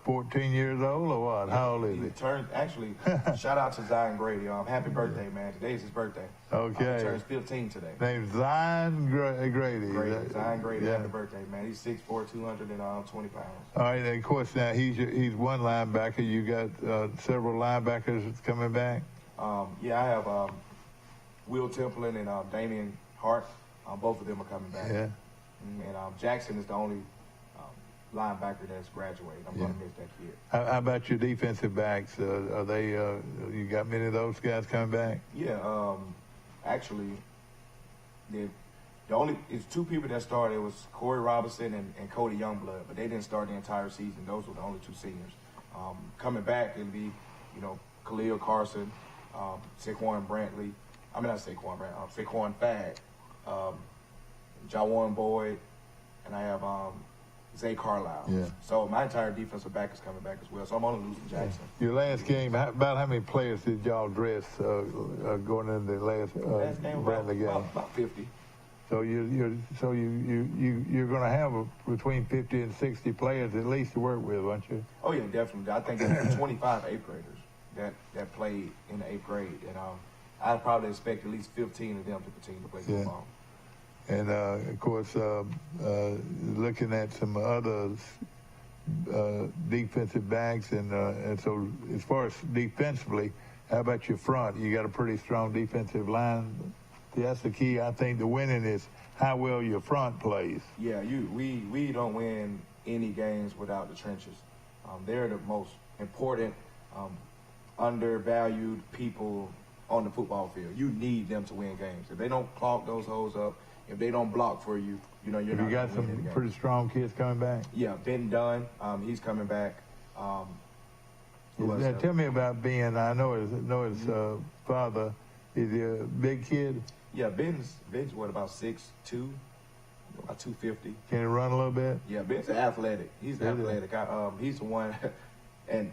14 years old or what? How old is he? Actually, shout out to Zion Grady. Happy birthday, man. Today's his birthday. Okay. He turns 15 today. Name's Zion Grady. Zion Grady. Happy birthday, man. He's 6'4", 220 pounds. All right, and of course now he's one linebacker. You got several linebackers coming back. Yeah, I have Will Templin and Damian Hart. Both of them are coming back. Yeah. And Jackson is the only linebacker that's graduated. I'm going to miss that kid. How about your defensive backs? Are they? You got many of those guys coming back? Yeah. Actually, it's two people that started. It was Corey Robinson and Cody Youngblood, but they didn't start the entire season. Those were the only two seniors. Coming back, it'll be Khalil Carson, Saquon Brantley. I mean, not Saquon Brantley. Saquon Fagg. Jawan Boyd, and I have Zay Carlisle. Yeah. So my entire defensive back is coming back as well. So I'm only losing Jackson. Your last game, about how many players did y'all dress going into the last game? About 50. So you're going to have between 50 and 60 players at least to work with, aren't you? Oh yeah, definitely. I think there's 25 8th graders that played in the 8th grade, and I'd probably expect at least 15 of them to continue to play football. And, of course, looking at some other defensive backs, and so as far as defensively, how about your front? You got a pretty strong defensive line. That's the key, I think, to winning is how well your front plays. Yeah, we don't win any games without the trenches. They're the most important, undervalued people on the football field. You need them to win games. If they don't clog those holes up, if they don't block for you, you're not. You got some pretty strong kids coming back. Yeah, Ben Dunn, he's coming back. Tell me about Ben. I know his father. Is he a big kid? Yeah, Ben's what, about 6'2", about 250. Can he run a little bit? Yeah, Ben's athletic. He's athletic. He's the one. And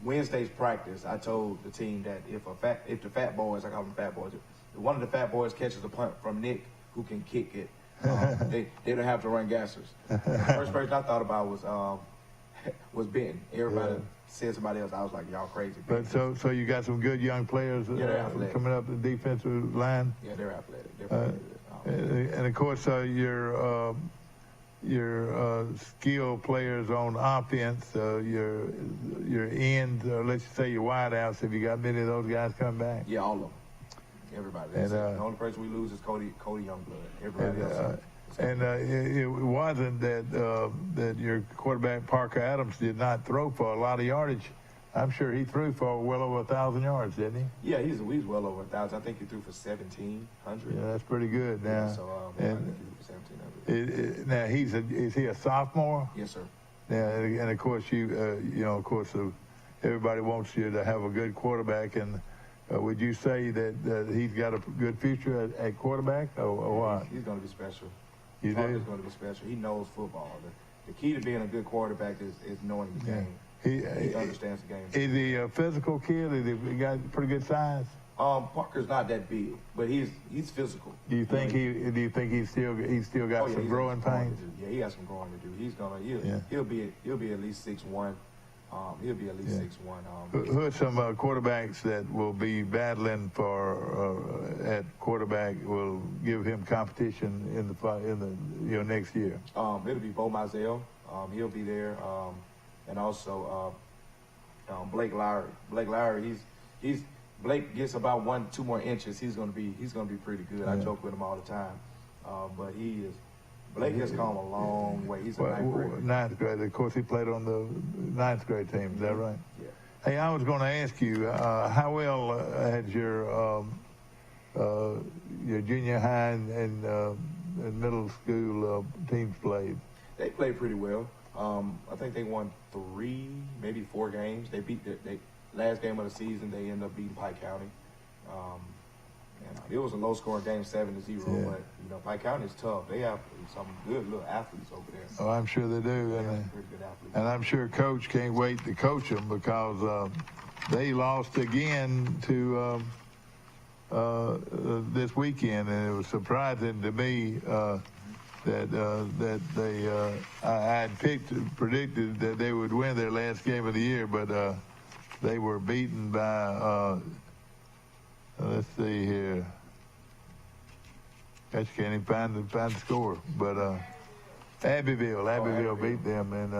Wednesday's practice, I told the team that if the fat boys, I call them fat boys, if one of the fat boys catches a punt from Nick, who can kick it, they don't have to run gassers. The first person I thought about was Ben. Everybody said somebody else. I was like, y'all crazy. But so you got some good young players coming up the defensive line. Yeah, they're athletic. And of course, your skilled players on offense, your ends, let's just say your wideouts. Have you got many of those guys coming back? Yeah, all of them. Everybody. The only person we lose is Cody Youngblood. Everybody else. It wasn't that your quarterback Parker Adams did not throw for a lot of yardage. I'm sure he threw for well over 1,000 yards, didn't he? Yeah, he's well over 1,000. I think he threw for 1,700. Yeah, that's pretty good. Now, yeah, so I think he threw for 1,700. Now is he a sophomore? Yes, sir. Yeah, and of course everybody wants you to have a good quarterback, and would you say that he's got a good future at quarterback, or what? He's going to be special. You do? He's going to be special. He knows football. The key to being a good quarterback is knowing the game. He understands the game. Is he a physical kid? Is he got pretty good size? Parker's not that big, but he's physical. Do you think he's still got some growing pains? Yeah, he has some growing to do. He'll be at least 6'1". He'll be at least 6'1". Who are some quarterbacks that will be battling for at quarterback will give him competition in the next year? It'll be Bo Mizell. He'll be there, and also Blake Lowry. Blake Lowry, Blake gets about 1-2 more inches. He's gonna be pretty good. Yeah. I joke with him all the time, but Blake has come a long way. He's a ninth grader. Ninth grade. Of course, he played on the ninth grade team. Is that right? Yeah. Hey, I was going to ask you, how well had your junior high and middle school teams played? They played pretty well. I think they won 3, maybe 4 games. They beat the last game of the season. They ended up beating Pike County. It was a low-scoring game, 7-0. Yeah. But Pike County is tough. They have some good little athletes over there. Oh, I'm sure they do. Pretty good athletes. And I'm sure Coach can't wait to coach them because they lost again to this weekend, and it was surprising to me that they I had predicted that they would win their last game of the year, but they were beaten by. Let's see here. I just can't even find the score. But Abbeville beat them, and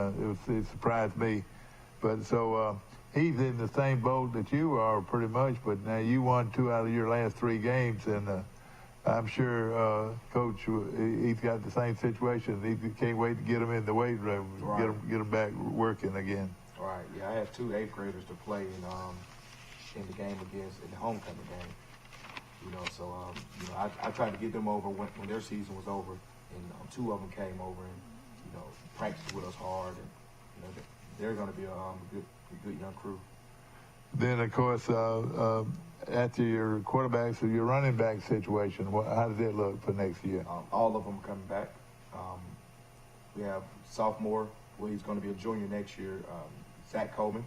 it surprised me. But so he's in the same boat that you are pretty much. But now you won 2 out of your last 3 games, and I'm sure Coach he's got the same situation. He can't wait to get them in the weight room, right. get them back working again. Right. Yeah, I have 2 8th graders to play in the game in the homecoming game. I tried to get them over when their season was over, and 2 of them came over and practiced with us hard, and they're going to be a good young crew. Then of course after your quarterbacks or your running back situation, how does it look for next year? All of them are coming back. We have sophomore, he's going to be a junior next year, Zach Coleman.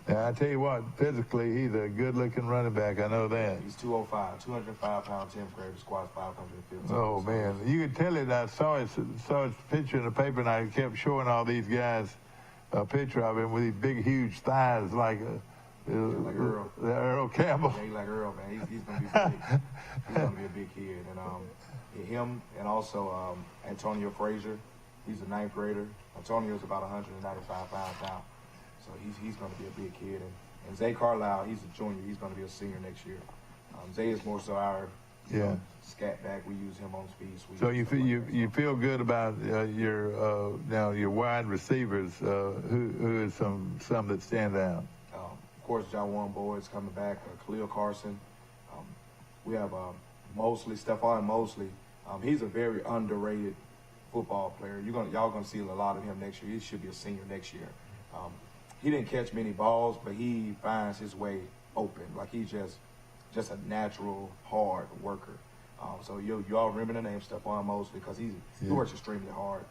Yeah, I tell you what, physically, he's a good-looking running back. I know that. He's 205 pounds, 10th grader, squats 550. Oh, man. You could tell it. I saw his picture in the paper, and I kept showing all these guys a picture of him with these big, huge thighs like Earl. Earl Campbell. Yeah, he's like Earl, man. He's going to be big. He's going to be a big kid. And him and also Antonio Frazier, he's a 9th grader. Antonio's about 195 pounds now. So he's going to be a big kid. And Zay Carlisle, he's a junior. He's going to be a senior next year. Zay is more so our scat back. We use him on speed sweep. So you feel good about your wide receivers. Who is some that stand out? Of course, John Warren Boyd's coming back. Khalil Carson. We have Mosley, Stephon Mosley. He's a very underrated football player. Y'all gonna see a lot of him next year. He should be a senior next year. He didn't catch many balls, but he finds his way open. Like he's just a natural hard worker. So you all remember the name Stephon Mosley because he works extremely hard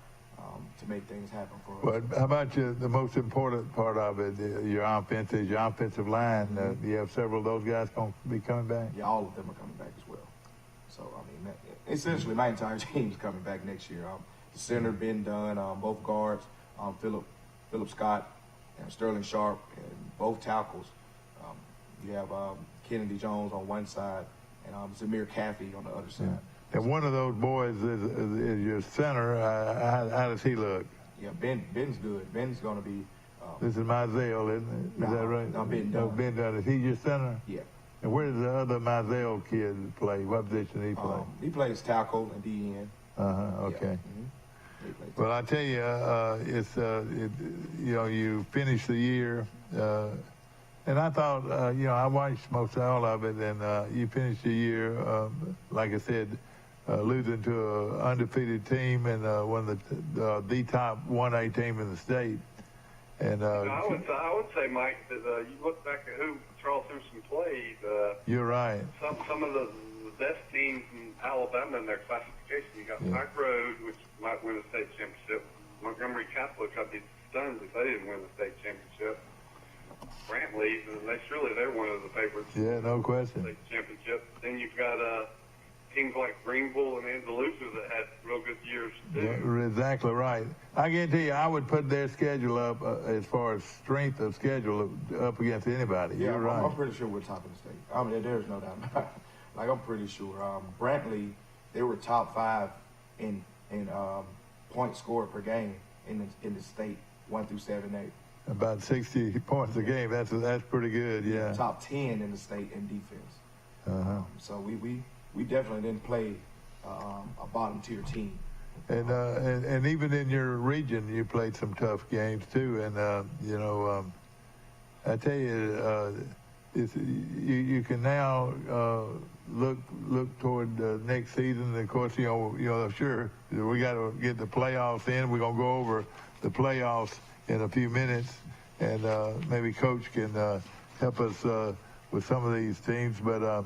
to make things happen for us. But how about the most important part of it, your offensive line? You have several of those guys going to be coming back? Yeah, all of them are coming back as well. So, essentially my entire team is coming back next year. The center, Ben Dunn, both guards, Philip Scott, and Sterling Sharp, and both tackles. You have Kennedy Jones on one side and Zamir Caffey on the other side. And one of those boys is your center. How does he look? Yeah, Ben's good. Ben's going to be... this is Mizell, isn't it? Is that right? No, Ben Dunn. No, Ben Dunn. Is he your center? Yeah. And where does the other Mizell kid play? What position does he play? He plays tackle and DN. Okay. Yeah. Mm-hmm. Well, I tell you, you finished the year, and I thought, I watched most all of it, and you finished the year, like I said, losing to an undefeated team and one of the top 1A team in the state. And I would say, Mike, that you look back at who Charles Henderson played. You're right. Some of the best teams in Alabama in their classification. You got Pike Road, which might win a state championship. Montgomery Catholic, I'd be stunned if they didn't win the state championship. Grant leads, and they're one of the favorites. Yeah, no question. State championship. Then you've got teams like Greenville and Andalusia that had real good years too. Yeah, you're exactly right. I guarantee you, I would put their schedule up as far as strength of schedule up against anybody. Yeah, you're right. I'm pretty sure we're top of the state. I mean, there's no doubt about it. Like, I'm pretty sure. Brantley, they were top 5 in points scored per game in the state, 1 through 7, 8. About 60 points a game. That's pretty good. Yeah. Top 10 in the state in defense. So we definitely didn't play a bottom tier team. And even in your region, you played some tough games too. And I tell you, you can now look toward next season. And of course, sure, we got to get the playoffs in. We're gonna go over the playoffs in a few minutes, and maybe Coach can help us with some of these teams. But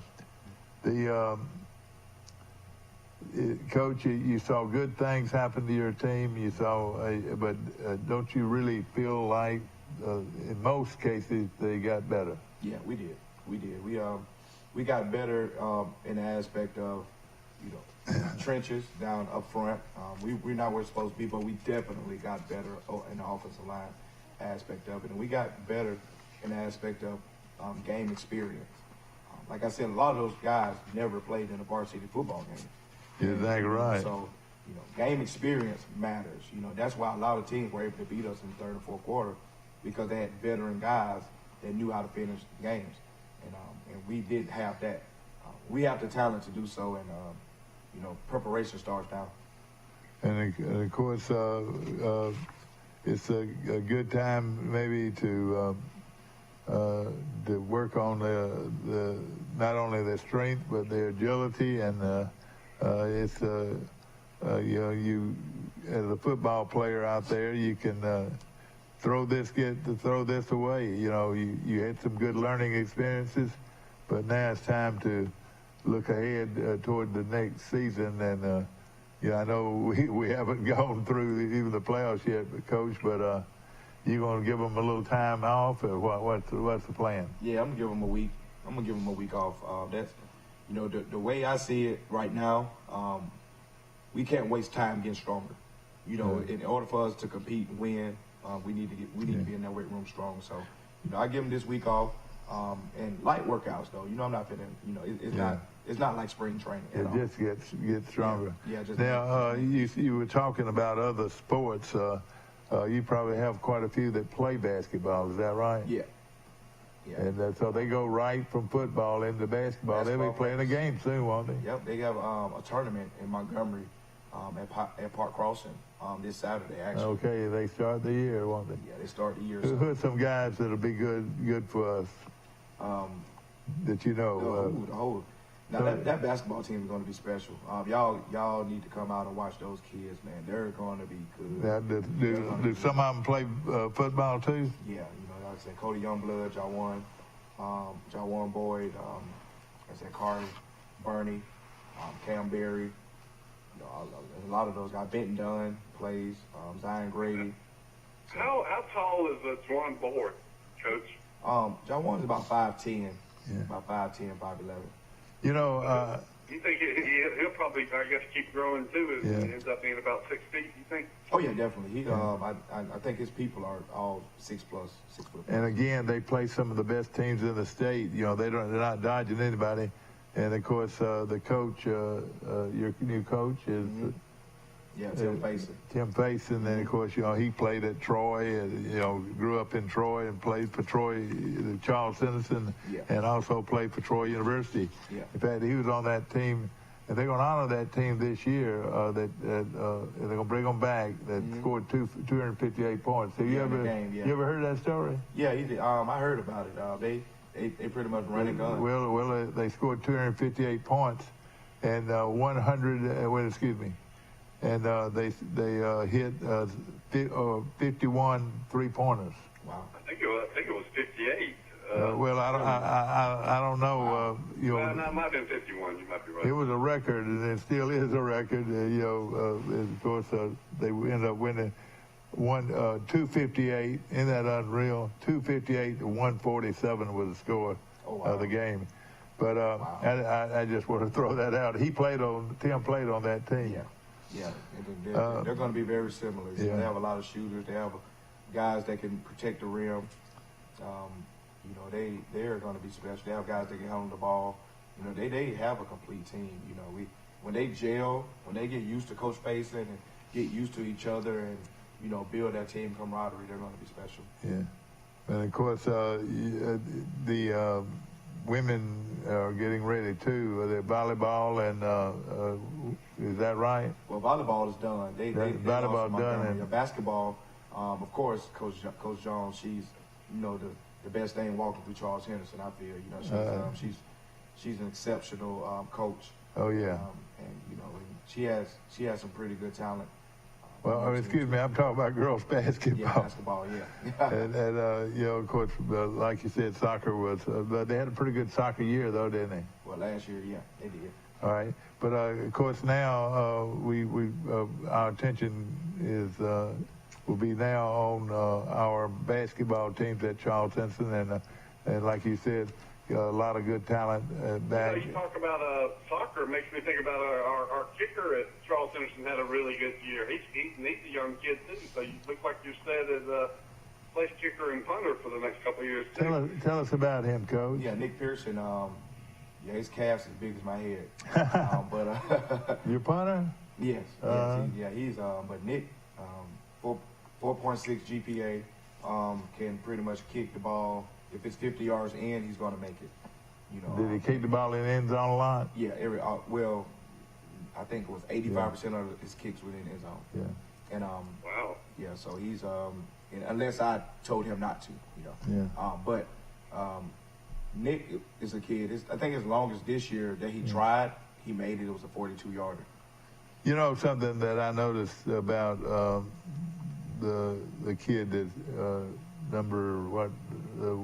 Coach, you saw good things happen to your team. You saw, but don't you really feel like in most cases they got better? Yeah, we did. We got better in the aspect of, trenches down up front. We're not where we're supposed to be, but we definitely got better in the offensive line aspect of it. And we got better in the aspect of game experience. Like I said, a lot of those guys never played in a varsity football game. You're exactly right. So, game experience matters. That's why a lot of teams were able to beat us in the third and fourth quarter, because they had veteran guys that knew how to finish games. And we didn't have that. We have the talent to do so, and preparation starts now. And of course, it's a good time maybe to work on the not only their strength but their agility, and it's you as a football player out there, you can throw this away. You had some good learning experiences, but now it's time to look ahead toward the next season. And I know we haven't gone through even the playoffs yet, Coach, but you going to give them a little time off, or what's the plan? Yeah, I'm gonna give them a week. I'm gonna give them a week off. That's the way I see it right now. We can't waste time getting stronger. In order for us to compete and win, we need to be in that weight room strong. So, I give them this week off, and light workouts though. I'm not finna. It's not like spring training. It just gets stronger. Yeah. Now, you were talking about other sports. You probably have quite a few that play basketball. Is that right? Yeah. And so they go right from football into basketball. They'll be playing a game soon, won't they? Yep. They have a tournament in Montgomery at Park Crossing this Saturday, actually. Okay, they start the year, won't they? Yeah, they start the year. Who are some guys that'll be good for us? That you know. Now that basketball team is going to be special. Y'all need to come out and watch those kids, man. They're going to be good. Now, do some of them play football too? Yeah, like I said, Cody Youngblood, Jawan Boyd, like I said, Carter, Bernie, Cam Berry. A lot of those guys. Benton Dunn plays. Zion Grady. So, how tall is Jawan Boyd, Coach? Jawan's about 5'10". Yeah. About 5'10", 5'11". You think he'll probably, I guess, keep growing too? It ends up being about 6 feet. You think? Oh yeah, definitely. I think his people are all 6+, 6 foot. And again, they play some of the best teams in the state. They're not dodging anybody. And of course, the coach, your new coach is. Tim Faison. Tim Faison, and then of course, he played at Troy, and grew up in Troy and played for Troy, Charles Henderson, and also played for Troy University. Yeah. In fact, he was on that team, and they're going to honor that team this year. They're going to bring them back. That scored 258 points. Have you ever heard that story? Yeah, he did. I heard about it. They pretty much run and gun. Well, they scored 258 points, and 100. Excuse me. And they hit 51 3-pointers. Wow! I think it was 58. Well, I don't know. No, it might have been 51. You might be right. It was a record, and it still is a record. Of course, they ended up winning 258. Isn't that unreal? 258 to 147 was the score of the game. But I just want to throw that out. Tim played on that team. Yeah. They're going to be very similar. They have a lot of shooters. They have guys that can protect the rim. They're going to be special. They have guys that can handle the ball. They have a complete team. When they gel, when they get used to Coach Payson and get used to each other and, build that team camaraderie, they're going to be special. Yeah. And, of course, the women are getting ready, too. The volleyball and is that right? Well, volleyball is done. Volleyball done. And basketball, of course, Coach Jones, she's, the best thing walking through Charles Henderson, I feel. She's an exceptional coach. Oh, yeah. And she has some pretty good talent. Well, excuse me, I'm talking about girls basketball. Yeah, basketball, yeah. and of course, like you said, soccer was, but they had a pretty good soccer year, though, didn't they? Well, last year, yeah, they did. All right. But, of course, now our attention will be now on our basketball teams at Charles Henderson, and like you said, a lot of good talent back. You talk about soccer, it makes me think about our kicker at Charles Henderson had a really good year. He's a young kid, too, so you look like you're set as a place kicker and punter for the next couple of years, too. Tell us about him, Coach. Yeah, Nick Pearson, his calf's as big as my head. Your punter? Yes. He's but Nick, 4.6 GPA, can pretty much kick the ball. If it's 50 yards in, he's going to make it. Did he kick the ball in the end zone a lot? Yeah, I think it was 85% of his kicks within the end zone. Yeah. And wow. Yeah, so he's unless I told him not to, But Nick is a kid. I think as long as this year that he tried, he made it. It was a 42-yarder. Something that I noticed about the kid that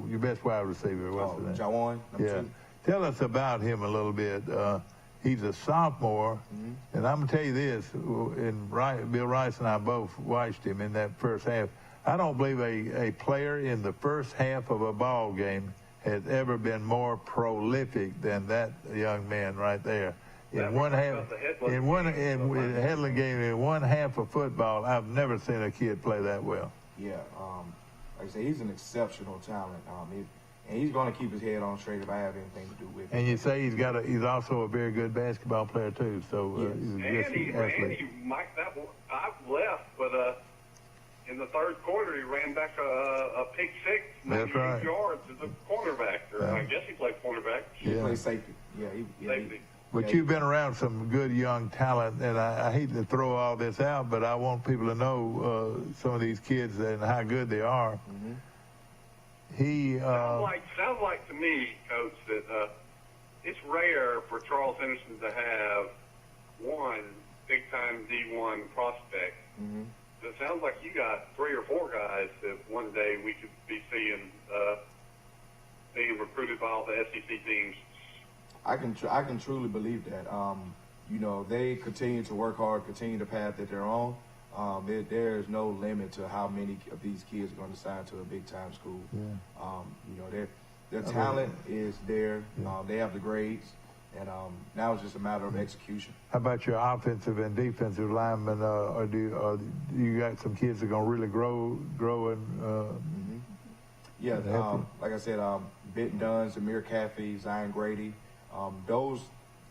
your best wide receiver, what's the name? Jawan, number 2. Tell us about him a little bit. He's a sophomore, and I'm going to tell you this, Bill Rice and I both watched him in that first half. I don't believe a player in the first half of a ball game has ever been more prolific than that young man right there. In one half, in Headland game, in one half of football, I've never seen a kid play that well. Yeah, like I say, he's an exceptional talent. And he's going to keep his head on straight if I have anything to do with it. And you say he's also a very good basketball player too. So he mic'd that one. I've left, but in the third quarter he ran back a pick six, 98 yards as a cornerback. I guess he played cornerback. He played safety. Safety. But you've been around some good young talent, and I hate to throw all this out, but I want people to know some of these kids and how good they are. Sounds like to me, Coach, that it's rare for Charles Henderson to have one big-time D1 prospect. It sounds like you got 3 or 4 guys that one day we could be seeing being recruited by all the SEC teams. I can truly believe that. They continue to work hard, continue the path that they're on. There is no limit to how many of these kids are going to sign to a big-time school. Their talent is there. They have the grades, and now it's just a matter of execution. How about your offensive and defensive linemen? Or do you got some kids that are going to really grow and? Yeah, like I said, Benton Dunn, Zamir Caffey, Zion Grady. Those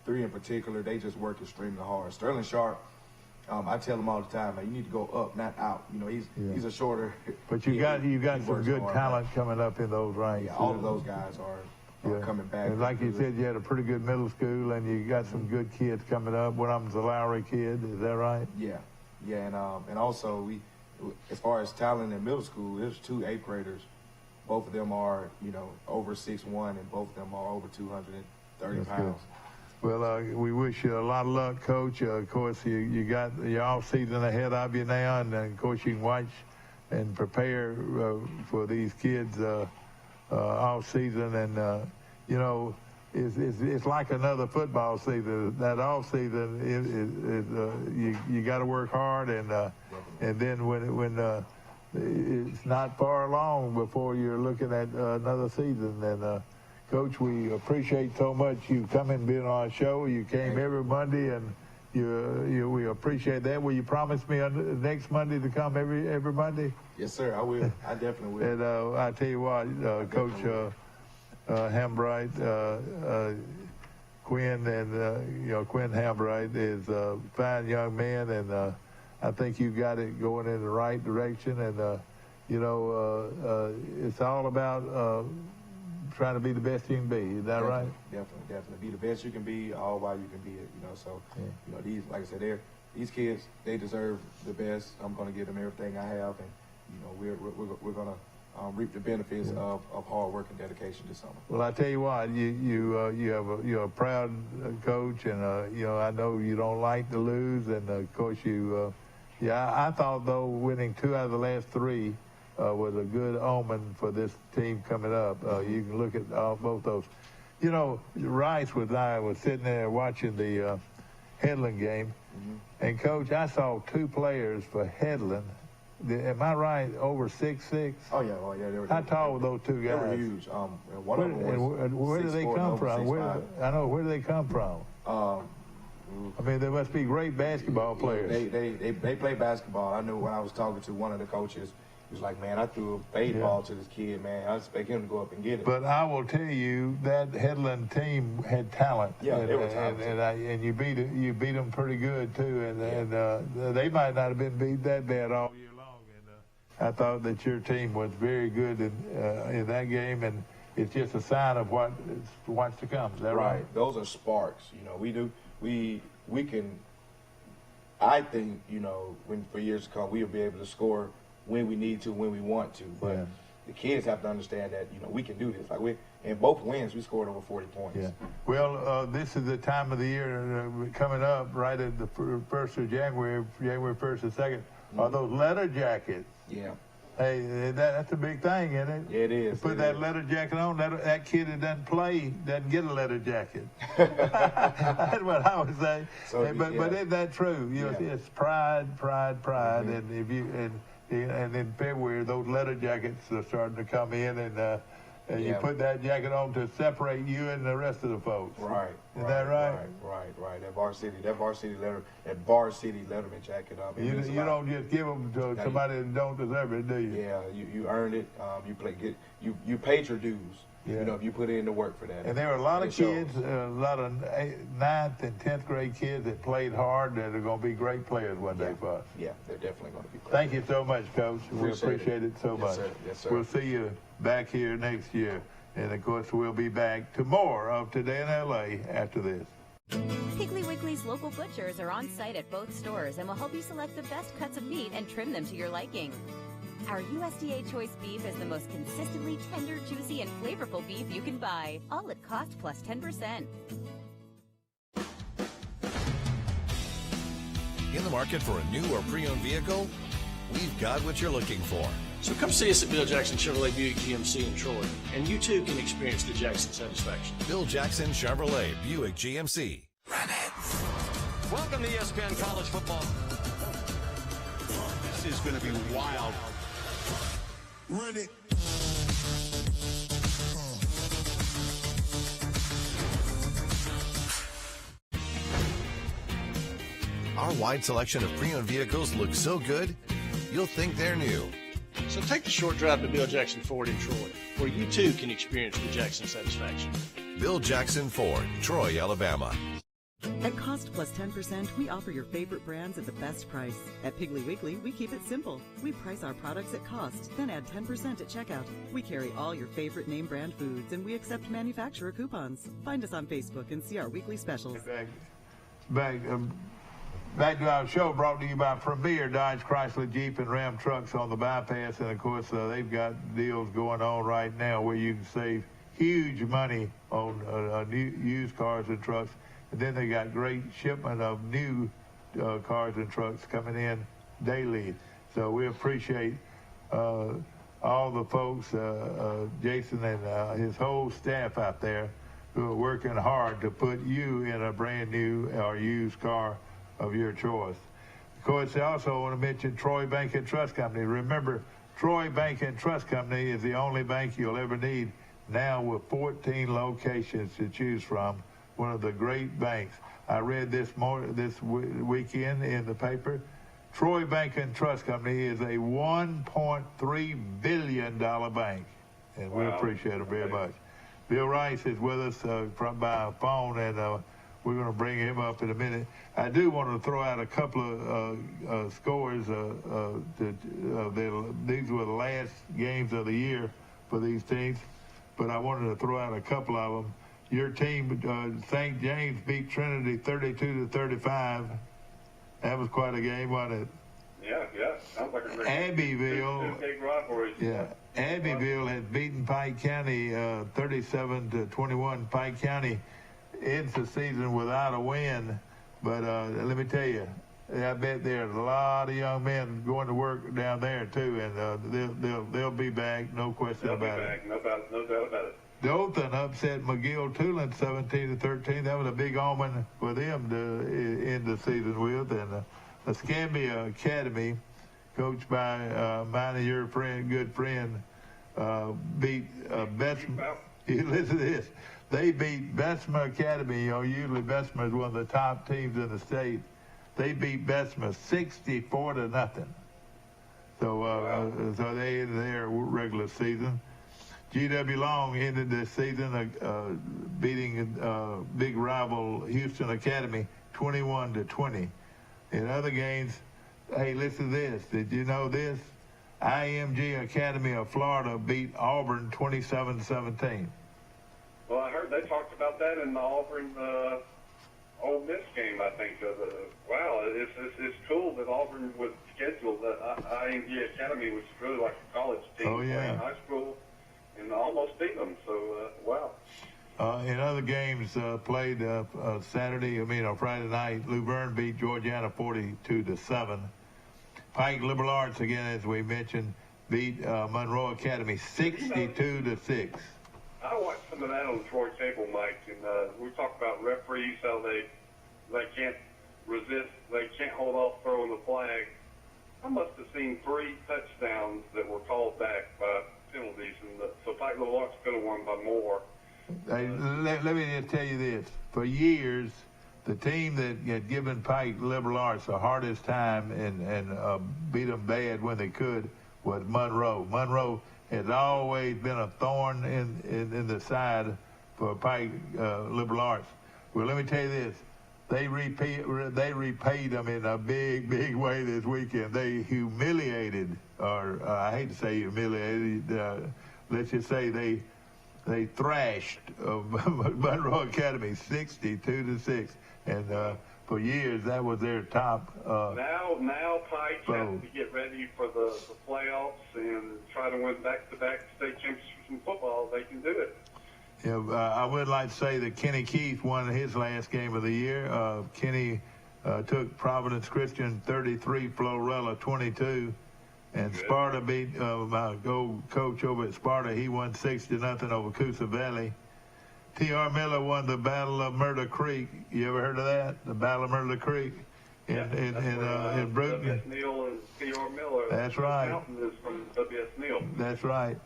3 in particular, they just work extremely hard. Sterling Sharp, I tell him all the time, you need to go up, not out. He's a shorter. But you got some good talent coming up in those ranks. Yeah, all of those guys are coming back. And like you said, you had a pretty good middle school, and you got some good kids coming up. One of them's a Lowry kid. Is that right? Yeah, and also as far as talent in middle school, there's 2 8th graders. Both of them are over 6'1", and both of them are over 230 pounds. Well, we wish you a lot of luck, Coach. Of course, you got your off season ahead of you now, and of course you can watch and prepare for these kids off season. And it's like another football season. That off season you got to work hard, and then when it's not far along before you're looking at another season. And Coach, we appreciate so much you coming, being on our show. You came every Monday, and we appreciate that. Will you promise me next Monday to come every Monday? Yes, sir. I will. I definitely will. And I tell you what, Coach Hambright, Quinn, and Quinn Hambright is a fine young man, and I think you got it going in the right direction. And it's all about trying to be the best you can be. Is that right? Definitely. Be the best you can be, all while you can be it. So these, like I said, these kids, they deserve the best. I'm going to give them everything I have, and we're going to reap the benefits of hard work and dedication this summer. Well, I tell you what, you're a proud coach, and I know you don't like to lose, and of course I thought though winning 2 out of the last 3 was a good omen for this team coming up. You can look at both those. Rice was sitting there watching the Headland game, and Coach, I saw 2 players for Headland. Am I right? Over 6'6"? Oh yeah. How tall were those 2 guys? They were huge. One of them was where do they come from? Where do they come from? I mean, they must be great basketball players. They play basketball. I knew when I was talking to one of the coaches, he was like, man, I threw a fade ball to this kid, man. I expect him to go up and get it. But I will tell you, that Headland team had talent. Yeah, they were talented. And you beat them pretty good, too. And they might not have been beat that bad all year long. And I thought that your team was very good in that game, and it's just a sign of what's to come. Is that right? Those are sparks. We can, I think, when for years to come, we'll be able to score when we need to, when we want to. But the kids have to understand that, we can do this. Like in both wins, we scored over 40 points. Yeah. Well, this is the time of the year coming up right at the 1st of January 1st and 2nd, are those letter jackets. Yeah. Hey, that's a big thing, isn't it? Yeah, it is. Put that letter jacket on. That kid that doesn't play doesn't get a letter jacket. That's what I would say. So, but isn't that true? It's pride, and and in February those letter jackets are starting to come in, and you put that jacket on to separate you and the rest of the folks. Right. Is that right? Right. That varsity letterman jacket. You don't just give them to somebody that don't deserve it, do you? Yeah, you earned it. You paid your dues. Yeah. You put in the work for that. And there are a lot of kids, a lot of 9th and 10th grade kids that played hard that are going to be great players one day for us. Yeah, they're definitely going to be players. Thank you so much, Coach. We appreciate it so much. Yes, sir. We'll see you back here next year. And, of course, we'll be back to more of Today in L.A. after this. Piggly Wiggly's local butchers are on site at both stores and will help you select the best cuts of meat and trim them to your liking. Our USDA Choice beef is the most consistently tender, juicy, and flavorful beef you can buy, all at cost plus 10%. In the market for a new or pre-owned vehicle? We've got what you're looking for. So come see us at Bill Jackson Chevrolet Buick GMC in Troy, and you too can experience the Jackson satisfaction. Bill Jackson Chevrolet Buick GMC. Run it. Welcome to ESPN College Football. This is going to be wild. Run it. Our wide selection of pre-owned vehicles looks so good, you'll think they're new. So take the short drive to Bill Jackson Ford in Troy, where you too can experience the Jackson satisfaction. Bill Jackson Ford, Troy, Alabama. At cost plus 10%, we offer your favorite brands at the best price. At Piggly Wiggly, we keep it simple. We price our products at cost, then add 10% at checkout. We carry all your favorite name brand foods, and we accept manufacturer coupons. Find us on Facebook and see our weekly specials. Back to our show, brought to you by Premier Dodge, Chrysler, Jeep, and Ram trucks on the bypass. And, of course, they've got deals going on right now where you can save huge money on used cars and trucks. And then they got great shipment of new cars and trucks coming in daily. So we appreciate all the folks, Jason and his whole staff out there who are working hard to put you in a brand new or used car of your choice. Of course, I also want to mention Troy Bank and Trust Company. Remember, Troy Bank and Trust Company is the only bank you'll ever need, now with 14 locations to choose from. One of the great banks. I read this weekend in the paper. Troy Bank and Trust Company is a $1.3 billion bank, and we appreciate it very much. Bill Rice is with us by phone, and we're going to bring him up in a minute. I do want to throw out a couple of scores. These were the last games of the year for these teams, but I wanted to throw out a couple of them. Your team, St. James, beat Trinity 32-35. That was quite a game, wasn't it? Yeah. Sounds like a great Abbeville. Big rivalry. Yeah. Abbeville has beaten Pike County 37-21. Pike County ends the season without a win, but let me tell you, I bet there's a lot of young men going to work down there too, and they'll be back, no question about it. No doubt about it. Dothan upset McGill-Toolen 17-13. That was a big omen for them to end the season with. And Escambia Academy, coached by mine and your good friend, beat Bessemer. Listen to this. They beat Bessemer Academy. Usually Bessemer is one of the top teams in the state. They beat Bessemer 64-0. So they ended their regular season. G.W. Long ended the season beating big rival Houston Academy 21-20. In other games, hey, listen to this. Did you know this? IMG Academy of Florida beat Auburn 27-17. Well, I heard they talked about that in the Auburn Ole Miss game, I think. Wow, it's cool that Auburn was scheduled. IMG Academy was really like a college team playing high school. And almost beat them, so wow. In other games played Friday night, Luverne beat Georgiana 42-7. Pike Liberal Arts, again, as we mentioned, beat Monroe Academy 62-6. I watched some of that on Troy Cable, Mike, and we talked about referees, how they can't resist, they can't hold off throwing the flag. I must have seen 3 touchdowns that were called back by penalties, and so Pike Liberal Arts could have won by more. Hey, let me just tell you this. For years, the team that had given Pike Liberal Arts the hardest time and beat them bad when they could was Monroe. Monroe has always been a thorn in the side for Pike Liberal Arts. Well, let me tell you this. They repaid them in a big way this weekend. They humiliated, or I hate to say humiliated, let's just say they thrashed Monroe Academy 62-6, and for years that was their top. Now Pike has to get ready for the playoffs and try to win back-to-back state championships in football. They can do it. Yeah, I would like to say that Kenny Keith won his last game of the year. Kenny took Providence Christian 33, Florella 22, and Sparta beat my old coach over at Sparta. He won 6-0 over Coosa Valley. T.R. Miller won the Battle of Murder Creek. You ever heard of that? The Battle of Murder Creek in Bruton. W.S. Neal and T.R. Miller. That's right. Mountain is from W.S. Neal. That's right.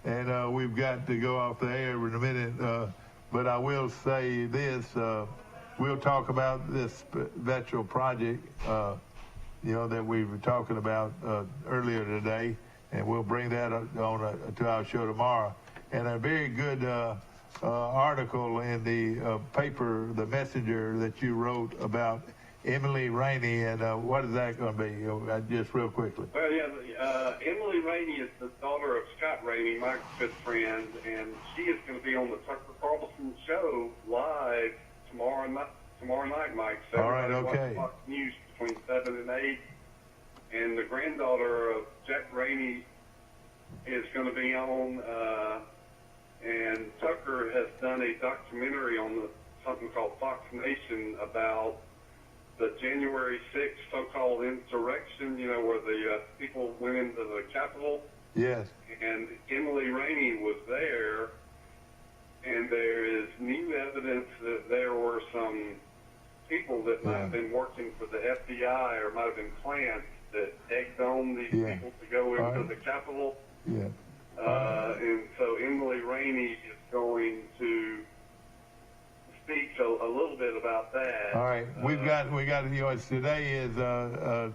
And we've got to go off the air in a minute, but I will say this. We'll talk about this virtual project, that we were talking about earlier today, and we'll bring that on to our show tomorrow. And a very good article in the paper, The Messenger, that you wrote about Emily Rainey, and what is that going to be? Just real quickly. Well, Emily Rainey is the daughter of Scott Rainey, my good friend, and she is going to be on the Tucker Carlson show live tomorrow night, Mike. So all right, okay. Watch Fox News between 7 and 8. And the granddaughter of Jack Rainey is going to be on, and Tucker has done a documentary on something called Fox Nation about the January 6th so-called insurrection, where the people went into the Capitol. Yes. And Emily Rainey was there, and there is new evidence that there were some people that might have been working for the FBI or might have been plants that egged on these people to go into the Capitol. Yeah. And so Emily Rainey is going to speak a little bit about that. All right, we got yours. Today is our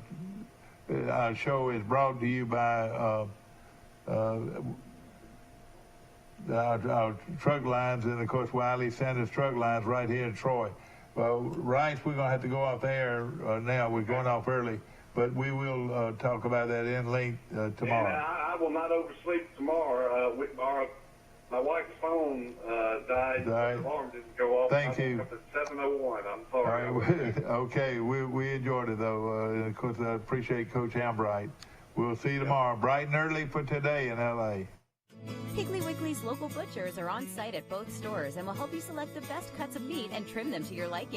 show is brought to you by our truck lines, and of course Wiley Sanders truck lines right here in Troy. Well, Rice, we're gonna have to go off air now. We're going off early, but we will talk about that in length tomorrow. And I will not oversleep tomorrow. My wife's phone died. The alarm didn't go off. Thank you. Up at 7:01. I'm sorry. All right. Okay, we enjoyed it though. And of course, I appreciate Coach Hambright. We'll see you tomorrow, bright and early for Today in L.A. Piggly Wiggly's local butchers are on site at both stores and will help you select the best cuts of meat and trim them to your liking.